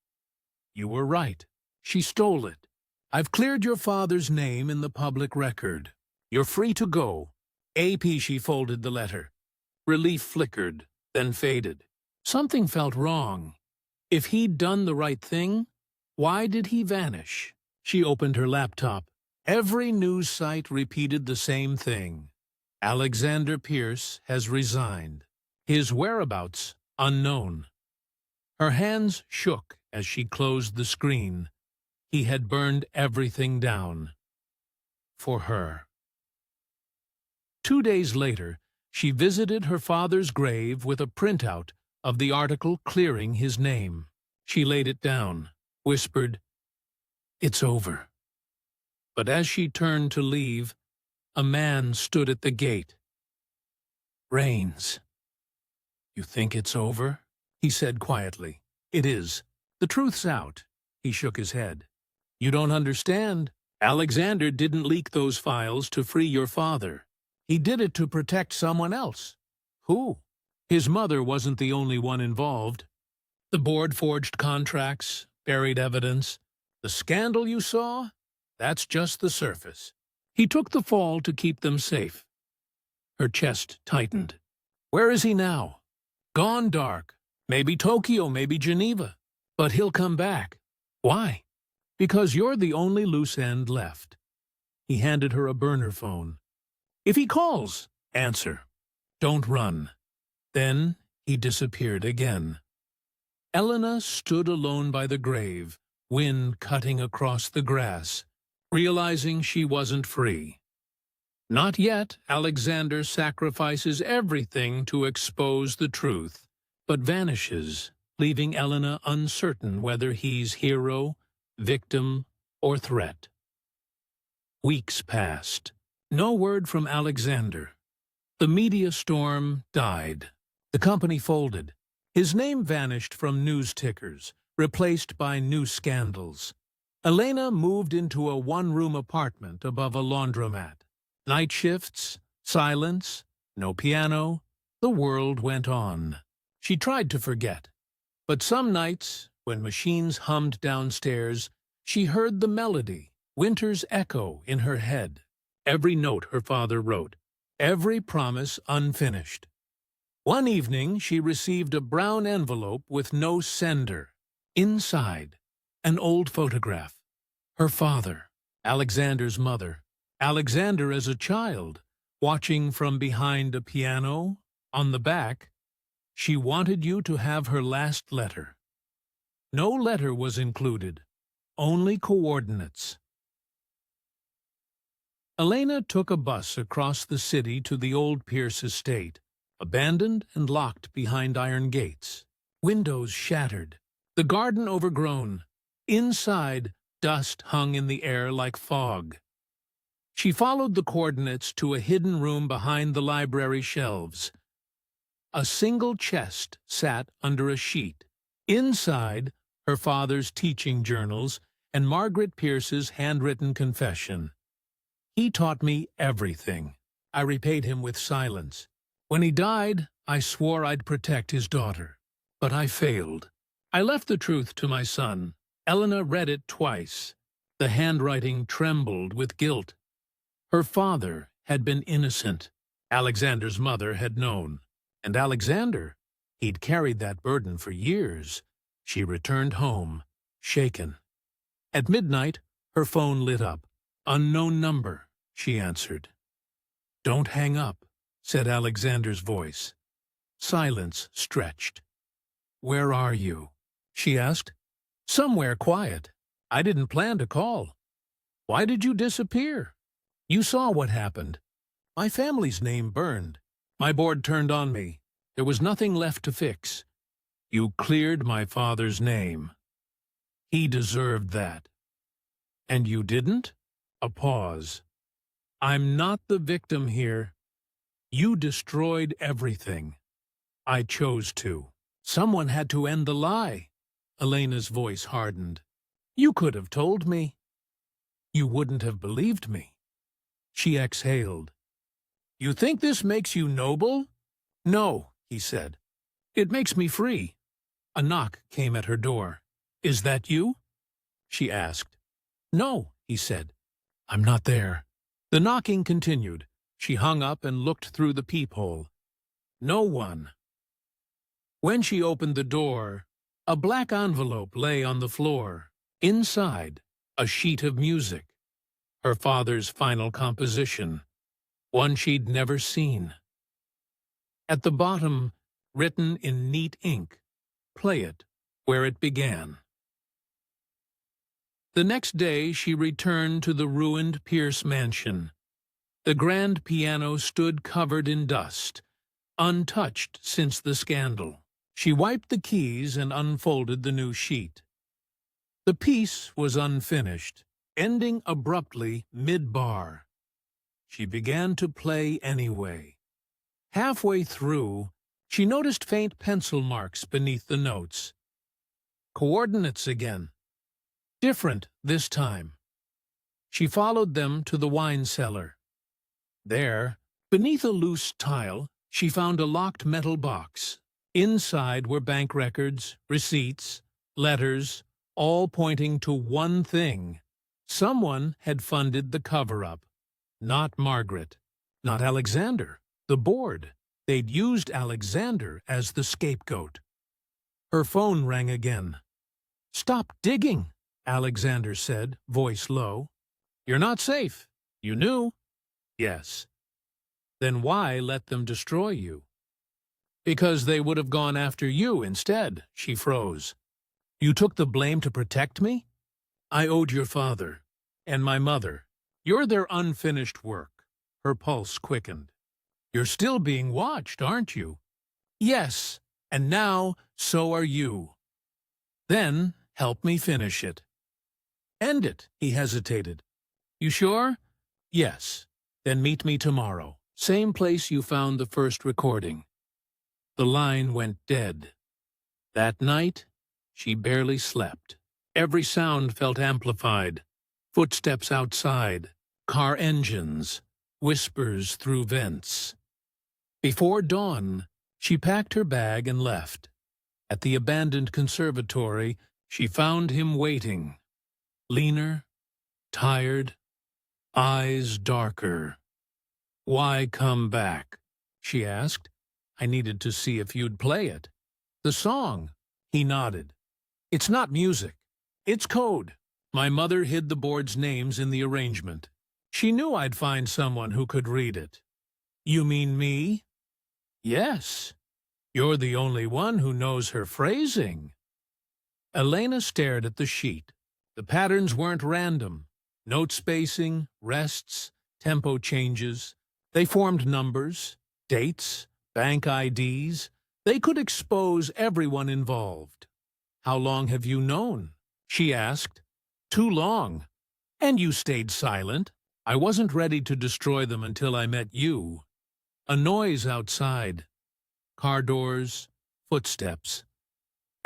You were right. She stole it. I've cleared your father's name in the public record. You're free to go. AP, she folded the letter. Relief flickered, then faded. Something felt wrong. If he'd done the right thing, why did he vanish? She opened her laptop. Every news site repeated the same thing. Alexander Pierce has resigned. His whereabouts unknown. Her hands shook as she closed the screen. He had burned everything down. For her. 2 days later, she visited her father's grave with a printout of the article clearing his name. She laid it down, whispered, It's over. But as she turned to leave, a man stood at the gate. Rains. You think it's over? He said quietly. It is. The truth's out. He shook his head. You don't understand. Alexander didn't leak those files to free your father. He did it to protect someone else. Who? His mother wasn't the only one involved. The board forged contracts, buried evidence. The scandal you saw? That's just the surface. He took the fall to keep them safe. Her chest tightened. Where is he now? Gone dark. Maybe Tokyo, maybe Geneva. But he'll come back. Why? Because you're the only loose end left. He handed her a burner phone. If he calls, answer. Don't run. Then he disappeared again. Elena stood alone by the grave, wind cutting across the grass, realizing she wasn't free. Not yet. Alexander sacrifices everything to expose the truth, but vanishes, leaving Elena uncertain whether he's hero, victim, or threat. Weeks passed. No word from Alexander. The media storm died. The company folded. His name vanished from news tickers, replaced by new scandals. Elena moved into a one-room apartment above a laundromat. Night shifts, silence, no piano. The world went on. She tried to forget. But some nights, when machines hummed downstairs, she heard the melody, winter's echo in her head. Every note her father wrote, every promise unfinished. One evening, she received a brown envelope with no sender. Inside, an old photograph. Her father, Alexander's mother, Alexander as a child, watching from behind a piano. On the back, she wanted you to have her last letter. No letter was included, only coordinates. Elena took a bus across the city to the old Pierce estate, abandoned and locked behind iron gates. Windows shattered, the garden overgrown. Inside, dust hung in the air like fog. She followed the coordinates to a hidden room behind the library shelves. A single chest sat under a sheet. Inside, her father's teaching journals and Margaret Pierce's handwritten confession. He taught me everything. I repaid him with silence. When he died, I swore I'd protect his daughter. But I failed. I left the truth to my son. Elena read it twice. The handwriting trembled with guilt. Her father had been innocent. Alexander's mother had known. And Alexander, he'd carried that burden for years. She returned home, shaken. At midnight, her phone lit up. "Unknown number," she answered. "Don't hang up," said Alexander's voice. Silence stretched. "Where are you?" she asked. "Somewhere quiet. I didn't plan to call." "Why did you disappear?" "You saw what happened. My family's name burned. My board turned on me. There was nothing left to fix." "You cleared my father's name. He deserved that." "And you didn't?" A pause. "I'm not the victim here. You destroyed everything. I chose to." "Someone had to end the lie." Elena's voice hardened. "You could have told me." "You wouldn't have believed me." She exhaled. "You think this makes you noble?" "No," he said. "It makes me free." A knock came at her door. "Is that you?" she asked. "No," he said. "I'm not there." The knocking continued. She hung up and looked through the peephole. No one. When she opened the door, a black envelope lay on the floor. Inside, a sheet of music. Her father's final composition. One she'd never seen. At the bottom, written in neat ink, "Play it where it began." The next day she returned to the ruined Pierce mansion. The grand piano stood covered in dust, untouched since the scandal. She wiped the keys and unfolded the new sheet. The piece was unfinished, ending abruptly mid-bar. She began to play anyway. Halfway through, she noticed faint pencil marks beneath the notes. Coordinates again. Different this time. She followed them to the wine cellar. There, beneath a loose tile, she found a locked metal box. Inside were bank records, receipts, letters, all pointing to one thing. Someone had funded the cover-up. Not Margaret. Not Alexander. The board. They'd used Alexander as the scapegoat. Her phone rang again. "Stop digging," Alexander said, voice low. "You're not safe. You knew." "Yes." "Then why let them destroy you?" "Because they would have gone after you instead." She froze. "You took the blame to protect me?" "I owed your father and my mother. You're their unfinished work." Her pulse quickened. "You're still being watched, aren't you?" "Yes, and now so are you." "Then help me finish it." "End it," he hesitated. "You sure?" "Yes." "Then meet me tomorrow. Same place you found the first recording." The line went dead. That night, she barely slept. Every sound felt amplified. Footsteps outside, car engines, whispers through vents. Before dawn, she packed her bag and left. At the abandoned conservatory, she found him waiting. Leaner, tired, eyes darker. "Why come back?" she asked. "I needed to see if you'd play it." "The song?" He nodded. "It's not music. It's code. My mother hid the board's names in the arrangement. She knew I'd find someone who could read it." "You mean me?" "Yes. You're the only one who knows her phrasing." Elena stared at the sheet. The patterns weren't random. Note spacing, rests, tempo changes. They formed numbers, dates, bank IDs. They could expose everyone involved. "How long have you known?" she asked. "Too long. And you stayed silent." "I wasn't ready to destroy them until I met you." A noise outside. Car doors, footsteps.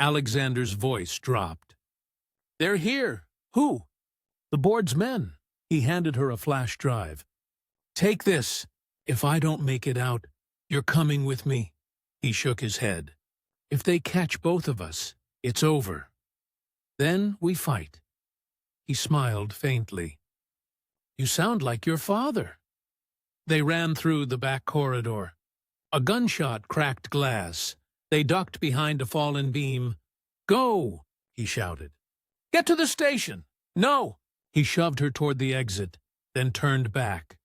Alexander's voice dropped. They're here. Who? The board's men. He handed her a flash drive. Take this. If I don't make it out, you're coming with me. He shook his head. If they catch both of us, it's over. Then we fight. He smiled faintly. You sound like your father. They ran through the back corridor. A gunshot cracked glass. They ducked behind a fallen beam. Go, he shouted. Get to the station. No. He shoved her toward the exit, then turned back.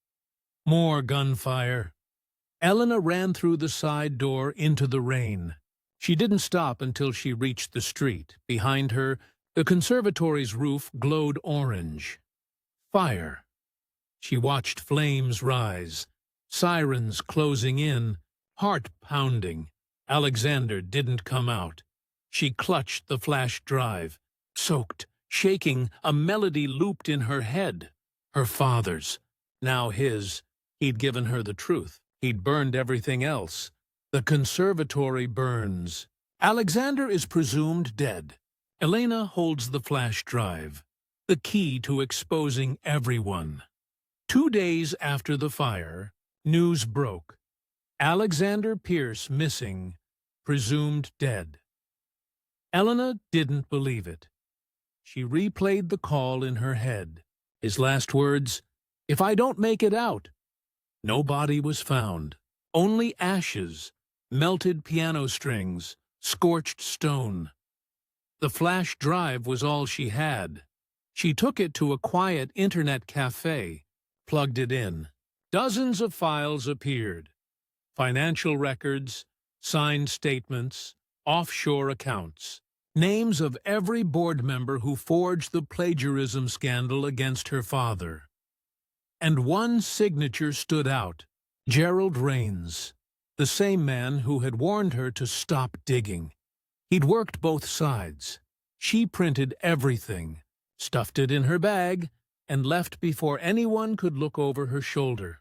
More gunfire. Elena ran through the side door into the rain. She didn't stop until she reached the street. Behind her, the conservatory's roof glowed orange. Fire. She watched flames rise, sirens closing in, heart pounding. Alexander didn't come out. She clutched the flash drive. Soaked, shaking, a melody looped in her head. Her father's, now his. He'd given her the truth. He'd burned everything else. The conservatory burns. Alexander is presumed dead. Elena holds the flash drive, the key to exposing everyone. 2 days after the fire, news broke. Alexander Pierce missing, presumed dead. Elena didn't believe it. She replayed the call in her head. His last words, "If I don't make it out." No body was found. Only ashes, melted piano strings, scorched stone. The flash drive was all she had. She took it to a quiet internet cafe, plugged it in. Dozens of files appeared. Financial records, signed statements, offshore accounts. Names of every board member who forged the plagiarism scandal against her father. And one signature stood out, Gerald Rains, the same man who had warned her to stop digging. He'd worked both sides. She printed everything, stuffed it in her bag, and left before anyone could look over her shoulder.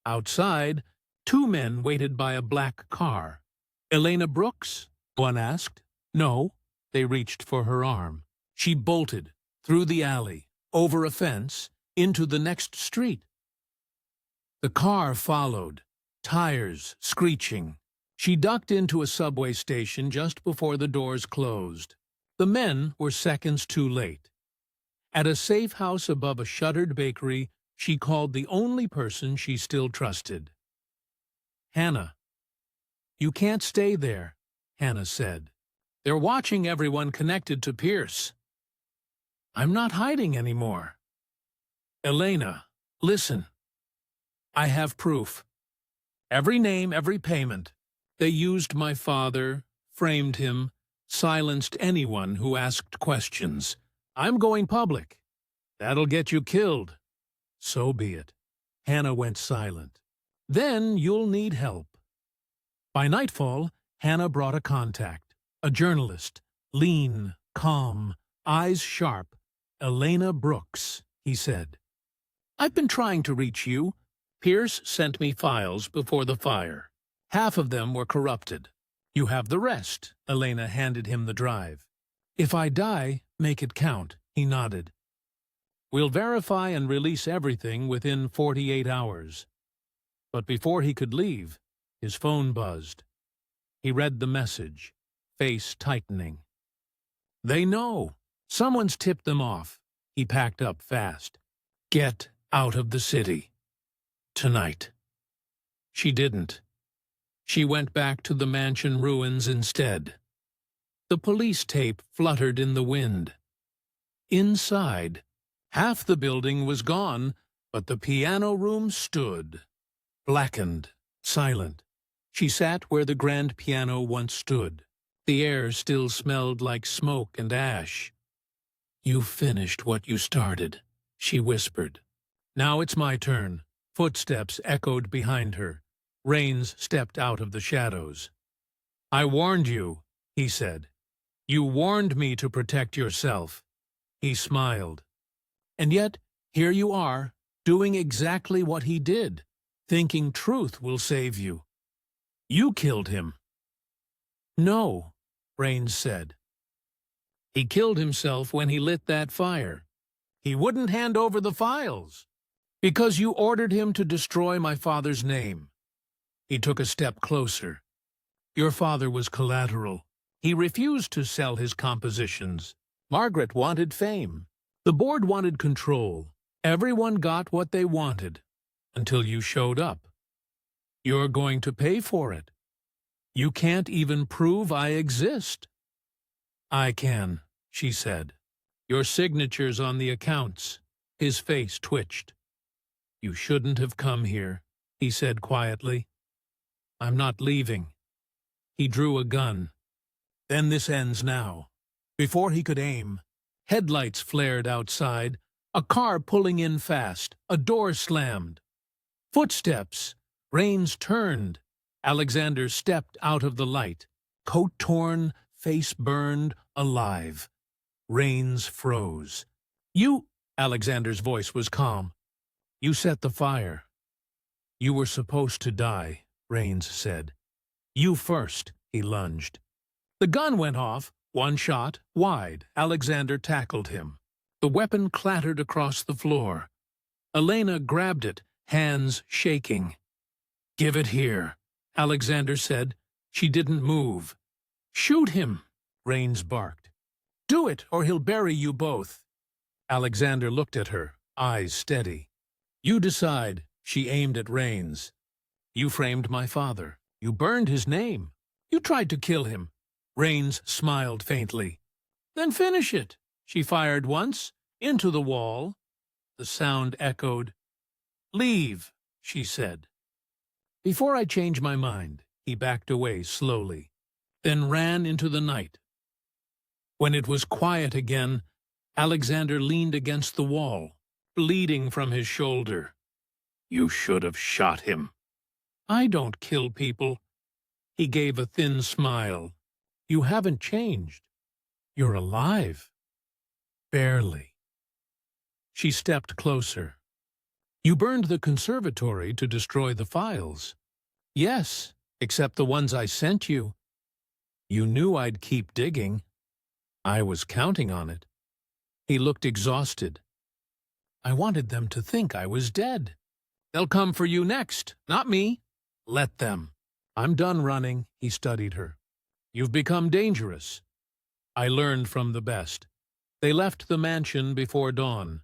Outside, 2 men waited by a black car. Elena Brooks? One asked. No. They reached for her arm. She bolted, through the alley, over a fence, into the next street. The car followed, tires screeching. She ducked into a subway station just before the doors closed. The men were seconds too late. At a safe house above a shuttered bakery, she called the only person she still trusted. Hannah. You can't stay there, Hannah said. They're watching everyone connected to Pierce. I'm not hiding anymore. Elena, listen. I have proof. Every name, every payment. They used my father, framed him, silenced anyone who asked questions. I'm going public. That'll get you killed. So be it. Hannah went silent. Then you'll need help. By nightfall, Hannah brought a contact. A journalist, lean, calm, eyes sharp. Elena Brooks, he said. I've been trying to reach you. Pierce sent me files before the fire. Half of them were corrupted. You have the rest. Elena handed him the drive. If I die, make it count, he nodded. We'll verify and release everything within 48 hours. But before he could leave, his phone buzzed. He read the message, face tightening. They know. Someone's tipped them off. He packed up fast. Get out of the city. Tonight. She didn't. She went back to the mansion ruins instead. The police tape fluttered in the wind. Inside, half the building was gone, but the piano room stood, blackened, silent. She sat where the grand piano once stood. The air still smelled like smoke and ash. You finished what you started, she whispered. Now it's my turn. Footsteps echoed behind her. Rains stepped out of the shadows. I warned you, he said. You warned me to protect yourself. He smiled. And yet, here you are, doing exactly what he did, thinking truth will save you. You killed him. No, Raines said. He killed himself when he lit that fire. He wouldn't hand over the files. Because you ordered him to destroy my father's name. He took a step closer. Your father was collateral. He refused to sell his compositions. Margaret wanted fame. The board wanted control. Everyone got what they wanted. Until you showed up. You're going to pay for it. You can't even prove I exist. I can, she said. Your signature's on the accounts. His face twitched. You shouldn't have come here, he said quietly. I'm not leaving. He drew a gun. Then this ends now. Before he could aim, headlights flared outside, a car pulling in fast, a door slammed. Footsteps. Raines turned. Alexander stepped out of the light, coat torn, face burned, alive. Raines froze. You, Alexander's voice was calm. You set the fire. You were supposed to die, Raines said. You first, he lunged. The gun went off, one shot, wide. Alexander tackled him. The weapon clattered across the floor. Elena grabbed it, hands shaking. Give it here, Alexander said. She didn't move. Shoot him, Raines barked. Do it, or he'll bury you both. Alexander looked at her, eyes steady. You decide, she aimed at Raines. You framed my father. You burned his name. You tried to kill him. Raines smiled faintly. Then finish it. She fired once, into the wall. The sound echoed. Leave, she said. Before I change my mind, he backed away slowly, then ran into the night. When it was quiet again, Alexander leaned against the wall, bleeding from his shoulder. You should have shot him. I don't kill people. He gave a thin smile. You haven't changed. You're alive. Barely. She stepped closer. You burned the conservatory to destroy the files. Yes, except the ones I sent you. You knew I'd keep digging. I was counting on it. He looked exhausted. I wanted them to think I was dead. They'll come for you next, not me. Let them. I'm done running, he studied her. You've become dangerous. I learned from the best. They left the mansion before dawn.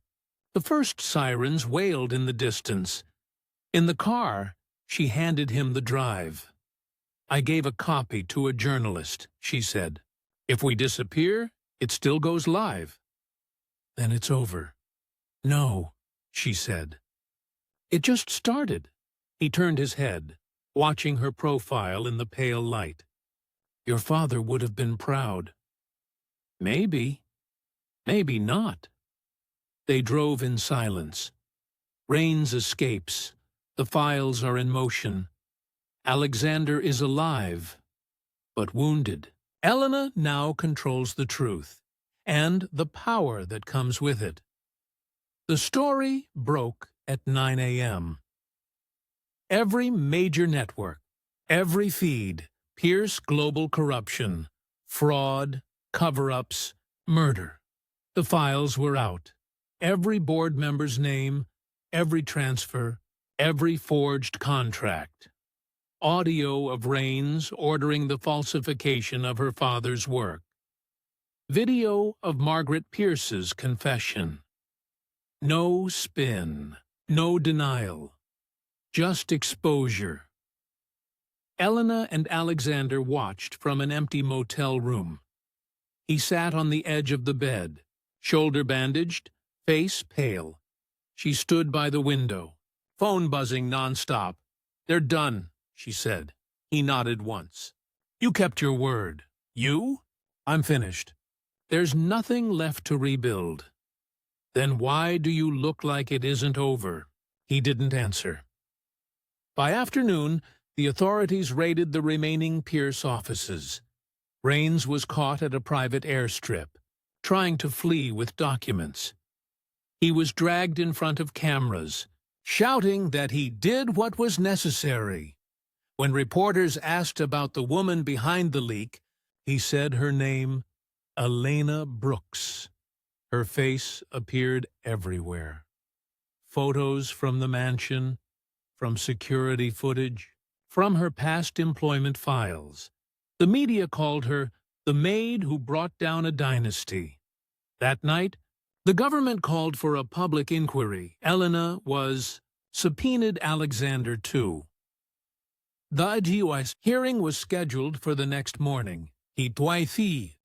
The first sirens wailed in the distance. In the car, she handed him the drive. I gave a copy to a journalist, she said. If we disappear, it still goes live. Then it's over. No, she said. It just started. He turned his head, watching her profile in the pale light. Your father would have been proud. Maybe. Maybe not. They drove in silence. Raines escapes. The files are in motion. Alexander is alive, but wounded. Elena now controls the truth, and the power that comes with it. The story broke at 9 a.m. Every major network, every feed, Pierce global corruption, fraud, cover-ups, murder. The files were out. Every board member's name, every transfer, every forged contract. Audio of Raines ordering the falsification of her father's work. Video of Margaret Pierce's confession. No spin, no denial, just exposure. Elena and Alexander watched from an empty motel room. He sat on the edge of the bed, shoulder bandaged, face pale. She stood by the window, phone buzzing nonstop. They're done, she said. He nodded once. You kept your word. You? I'm finished. There's nothing left to rebuild. Then why do you look like it isn't over? He didn't answer. By afternoon, the authorities raided the remaining Pierce offices. Raines was caught at a private airstrip, trying to flee with documents. He was dragged in front of cameras, shouting that he did what was necessary. When reporters asked about the woman behind the leak, He said her name, Elena Brooks. Her face appeared everywhere. Photos from the mansion, from security footage, from her past employment files. The media called her the maid who brought down a dynasty. That night, the government called for a public inquiry. Elena was subpoenaed Alexander too. The hearing was scheduled for the next morning. He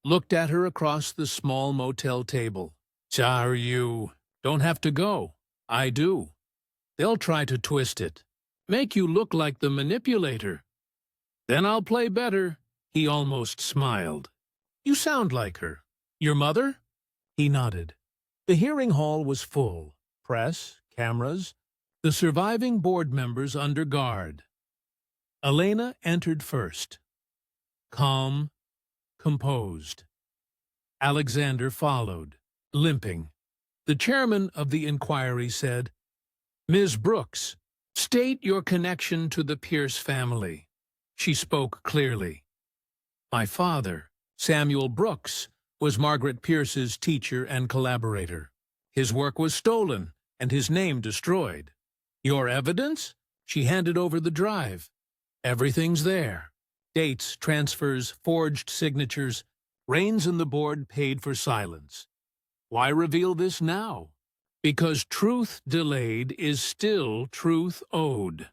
looked at her across the small motel table. Sorry, you don't have to go. I do. They'll try to twist it. Make you look like the manipulator. Then I'll play better. He almost smiled. You sound like her. Your mother? He nodded. The hearing hall was full. Press, cameras, the surviving board members under guard. Elena entered first. Calm, composed. Alexander followed, limping. The chairman of the inquiry said, Ms. Brooks, state your connection to the Pierce family. She spoke clearly. My father, Samuel Brooks, was Margaret Pierce's teacher and collaborator. His work was stolen and his name destroyed. Your evidence? She handed over the drive. Everything's there. Dates, transfers, forged signatures. Raines and the board paid for silence. Why reveal this now? Because truth delayed is still truth owed.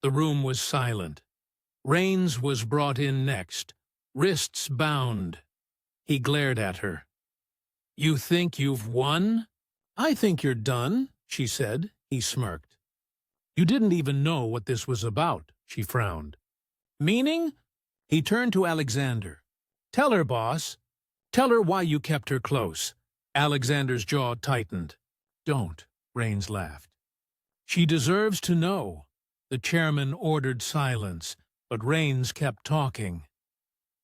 The room was silent. Raines was brought in next, wrists bound. He glared at her. You think you've won? I think you're done, she said. He smirked. You didn't even know what this was about, she frowned. Meaning? He turned to Alexander. Tell her, boss. Tell her why you kept her close. Alexander's jaw tightened. Don't, Raines laughed. She deserves to know. The chairman ordered silence, but Raines kept talking.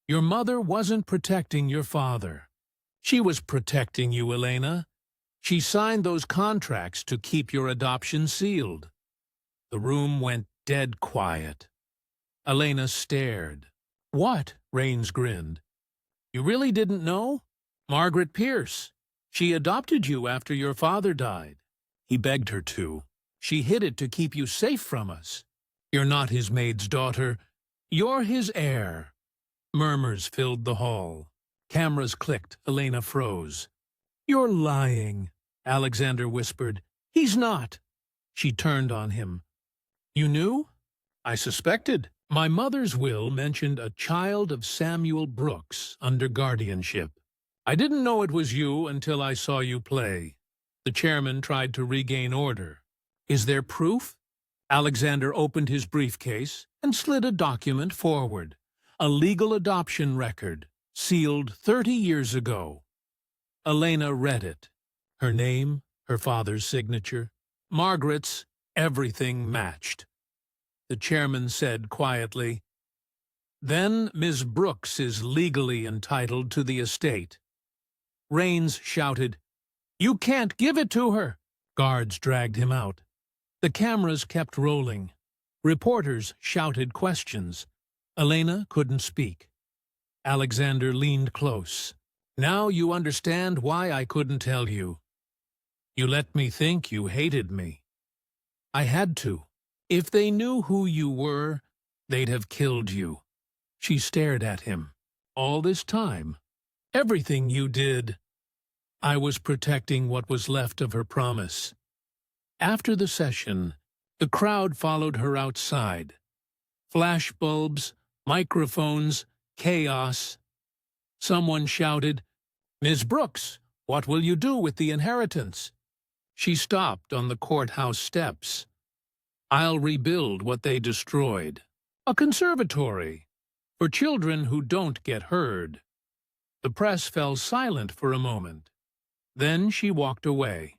Your mother wasn't protecting your father. She was protecting you, Elena. She signed those contracts to keep your adoption sealed. The room went dead quiet. Elena stared. What? Raines grinned. You really didn't know? Margaret Pierce. She adopted you after your father died. He begged her to. She hid it to keep you safe from us. You're not his maid's daughter. You're his heir. Murmurs filled the hall. Cameras clicked. Elena froze. You're lying, Alexander whispered. He's not. She turned on him. You knew? I suspected. My mother's will mentioned a child of Samuel Brooks under guardianship. I didn't know it was you until I saw you play. The chairman tried to regain order. Is there proof? Alexander opened his briefcase and slid a document forward. A legal adoption record, sealed 30 years ago. Elena read it. Her name, her father's signature, Margaret's, everything matched. The chairman said quietly, Then Ms. Brooks is legally entitled to the estate. Raines shouted, You can't give it to her! Guards dragged him out. The cameras kept rolling. Reporters shouted questions. Elena couldn't speak. Alexander leaned close. Now you understand why I couldn't tell you. You let me think you hated me. I had to. If they knew who you were, they'd have killed you. She stared at him. All this time, everything you did. I was protecting what was left of her promise. After the session, the crowd followed her outside. Flashbulbs, microphones, chaos. Someone shouted, Ms. Brooks, what will you do with the inheritance? She stopped on the courthouse steps. I'll rebuild what they destroyed. A conservatory for children who don't get heard. The press fell silent for a moment. Then she walked away.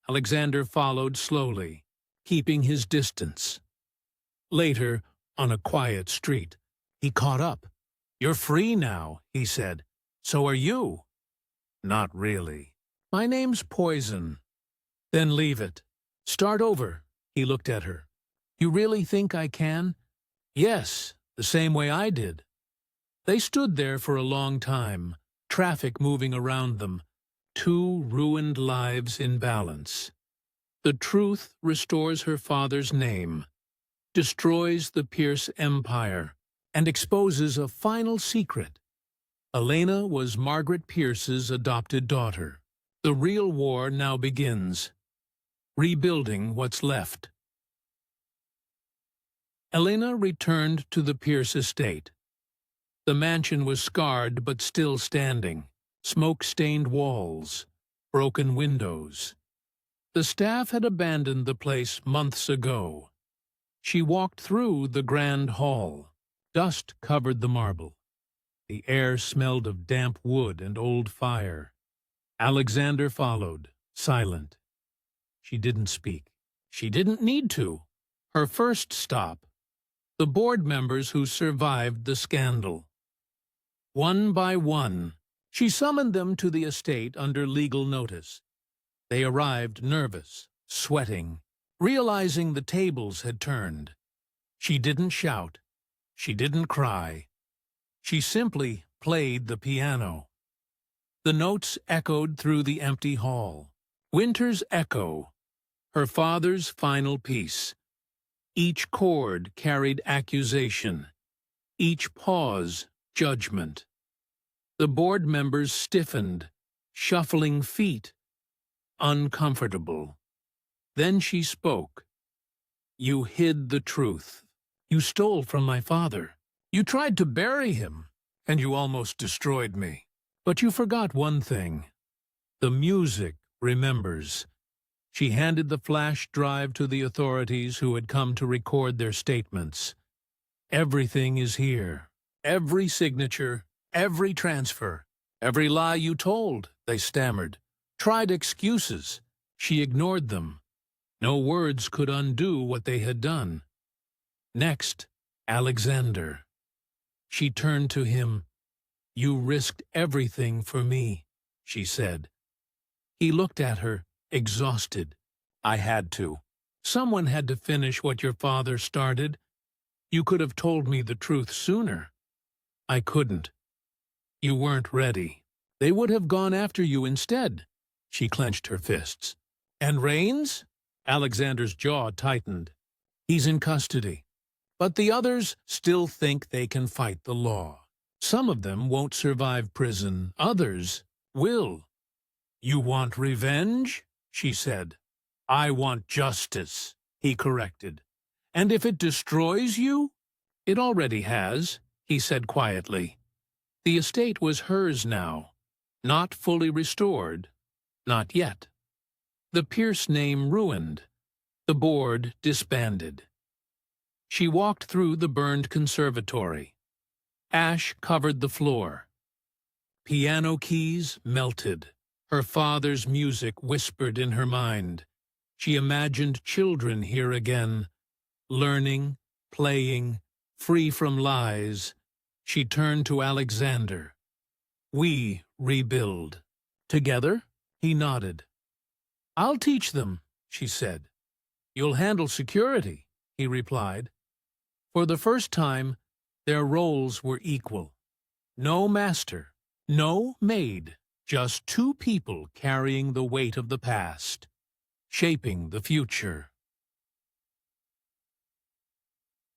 Alexander followed slowly, keeping his distance. Later, on a quiet street, he caught up. You're free now, he said. So are you. Not really. My name's Poison. Then leave it. Start over. He looked at her. You really think I can? Yes, the same way I did. They stood there for a long time, traffic moving around them, two ruined lives in balance. The truth restores her father's name, destroys the Pierce empire, and exposes a final secret. Elena was Margaret Pierce's adopted daughter. The real war now begins, rebuilding what's left. Elena returned to the Pierce estate. The mansion was scarred but still standing, smoke-stained walls, broken windows. The staff had abandoned the place months ago. She walked through the grand hall. Dust covered the marble. The air smelled of damp wood and old fire. Alexander followed, silent. She didn't speak. She didn't need to. Her first stop, the board members who survived the scandal. One by one, she summoned them to the estate under legal notice. They arrived nervous, sweating, realizing the tables had turned. She didn't shout. She didn't cry. She simply played the piano. The notes echoed through the empty hall. Winter's echo, her father's final piece. Each chord carried accusation. Each pause, judgment. The board members stiffened, shuffling feet, uncomfortable. Then she spoke. "You hid the truth. You stole from my father. You tried to bury him, and you almost destroyed me. But you forgot one thing. The music remembers." She handed the flash drive to the authorities who had come to record their statements. "Everything is here. Every signature, every transfer, every lie you told," they stammered. Tried excuses. She ignored them. No words could undo what they had done. Next, Alexander. She turned to him. "You risked everything for me," she said. He looked at her, exhausted. "I had to. Someone had to finish what your father started. You could have told me the truth sooner." "I couldn't. You weren't ready. They would have gone after you instead." She clenched her fists. "And Rains?" Alexander's jaw tightened. "He's in custody. But the others still think they can fight the law. Some of them won't survive prison. Others will." "You want revenge?" she said. "I want justice," he corrected. "And if it destroys you?" "It already has," he said quietly. The estate was hers now, not fully restored, not yet. The Pierce name ruined, the board disbanded. She walked through the burned conservatory. Ash covered the floor. Piano keys melted. Her father's music whispered in her mind. She imagined children here again, learning, playing, free from lies. She turned to Alexander. "We rebuild." "Together?" He nodded. "I'll teach them," she said. "You'll handle security," he replied. For the first time, their roles were equal. No master, no maid, just two people carrying the weight of the past, shaping the future.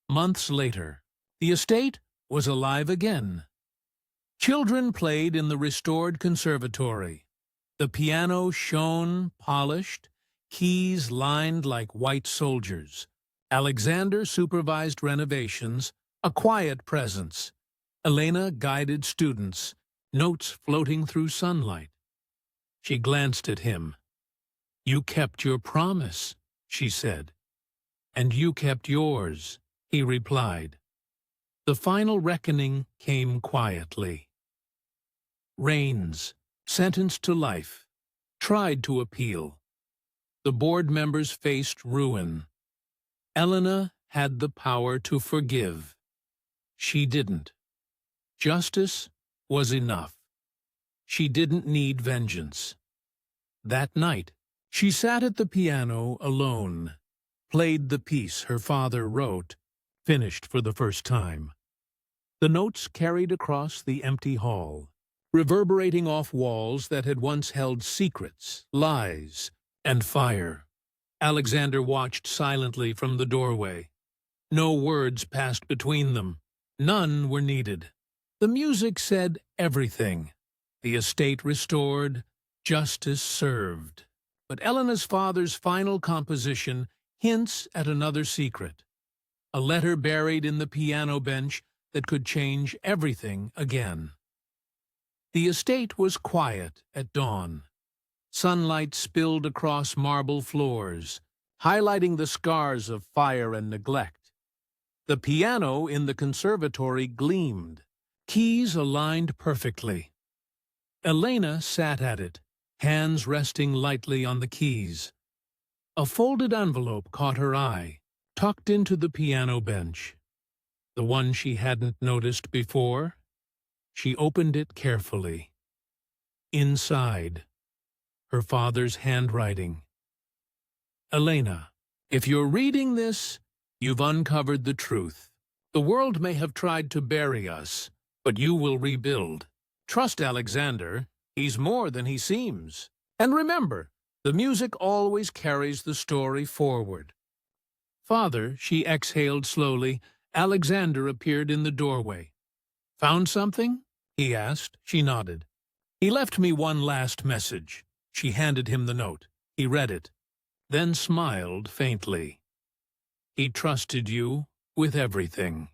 Months later, the estate was alive again. Children played in the restored conservatory. The piano shone, polished, keys lined like white soldiers. Alexander supervised renovations, a quiet presence. Elena guided students, notes floating through sunlight. She glanced at him. "You kept your promise," she said. "And you kept yours," he replied. The final reckoning came quietly. Rains, sentenced to life, tried to appeal. The board members faced ruin. Elena had the power to forgive. She didn't. Justice was enough. She didn't need vengeance. That night, she sat at the piano alone, played the piece her father wrote, finished for the first time. The notes carried across the empty hall, reverberating off walls that had once held secrets, lies, and fire. Alexander watched silently from the doorway. No words passed between them. None were needed. The music said everything. The estate restored, justice served. But Elena's father's final composition hints at another secret. A letter buried in the piano bench that could change everything again. The estate was quiet at dawn. Sunlight spilled across marble floors, highlighting the scars of fire and neglect. The piano in the conservatory gleamed, keys aligned perfectly. Elena sat at it, hands resting lightly on the keys. A folded envelope caught her eye, tucked into the piano bench. The one she hadn't noticed before. She opened it carefully. Inside, her father's handwriting. Elena, if you're reading this, you've uncovered the truth. The world may have tried to bury us, but you will rebuild. Trust Alexander. He's more than he seems. And remember, the music always carries the story forward. Father, she exhaled slowly. Alexander appeared in the doorway. Found something? He asked. She nodded. He left me one last message. She handed him the note. He read it, then smiled faintly. He trusted you with everything.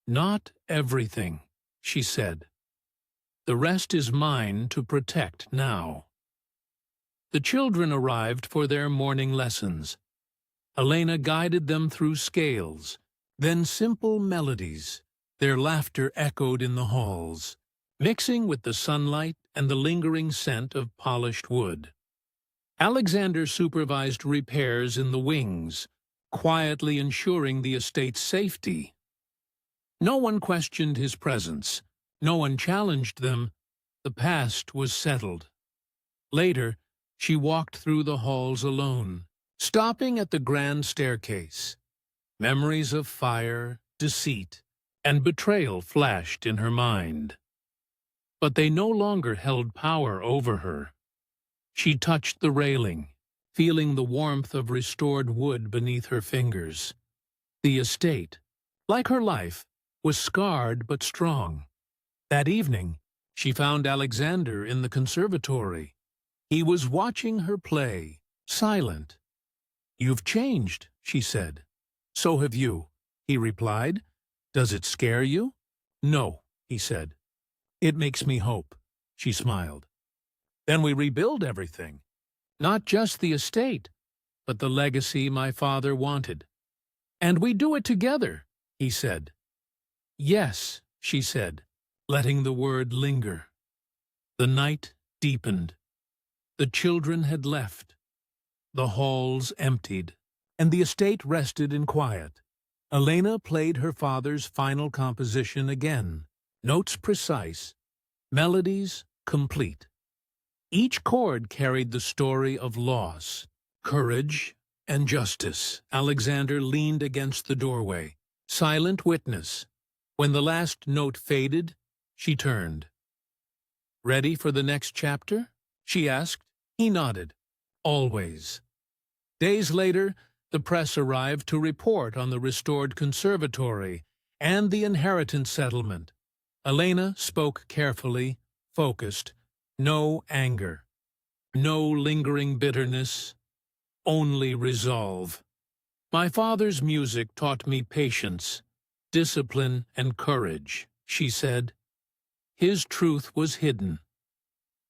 Not everything, she said. The rest is mine to protect now. The children arrived for their morning lessons. Elena guided them through scales, then simple melodies. Their laughter echoed in the halls, mixing with the sunlight and the lingering scent of polished wood. Alexander supervised repairs in the wings, quietly ensuring the estate's safety. No one questioned his presence. No one challenged them. The past was settled. Later, she walked through the halls alone, stopping at the grand staircase. Memories of fire, deceit, and betrayal flashed in her mind. But they no longer held power over her. She touched the railing, feeling the warmth of restored wood beneath her fingers. The estate, like her life, was scarred but strong. That evening, she found Alexander in the conservatory. He was watching her play, silent. "You've changed," she said. "So have you," he replied. "Does it scare you?" "No," he said. "It makes me hope," she smiled. "Then we rebuild everything. Not just the estate, but the legacy my father wanted. And we do it together," he said. "Yes," she said, letting the word linger. The night deepened. The children had left. The halls emptied, and the estate rested in quiet. Elena played her father's final composition again, notes precise, melodies complete. Each chord carried the story of loss, courage, and justice. Alexander leaned against the doorway, silent witness. When the last note faded, she turned. "Ready for the next chapter?" she asked. He nodded. "Always." Days later, the press arrived to report on the restored conservatory and the inheritance settlement. Elena spoke carefully, focused. No anger, no lingering bitterness, only resolve. "My father's music taught me patience, discipline, and courage," she said. "His truth was hidden,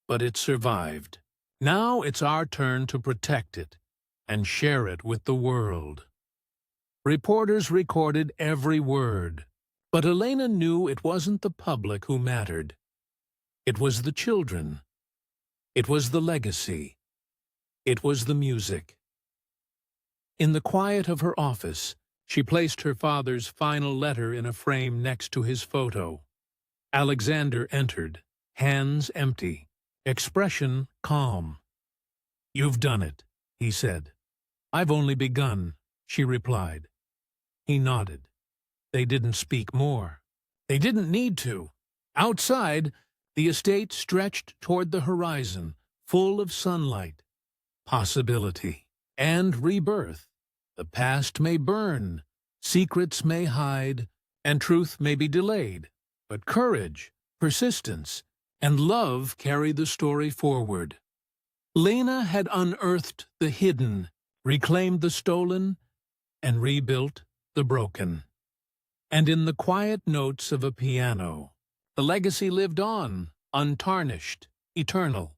but it survived. Now it's our turn to protect it and share it with the world." Reporters recorded every word, but Elena knew it wasn't the public who mattered. It was the children. It was the legacy. It was the music. In the quiet of her office, she placed her father's final letter in a frame next to his photo. Alexander entered, hands empty, expression calm. "You've done it," he said. "I've only begun," she replied. He nodded. They didn't speak more. They didn't need to. Outside, the estate stretched toward the horizon, full of sunlight, possibility, and rebirth. The past may burn, secrets may hide, and truth may be delayed, but courage, persistence, and love carry the story forward. Lena had unearthed the hidden, reclaimed the stolen, and rebuilt the broken. And in the quiet notes of a piano, the legacy lived on, untarnished, eternal.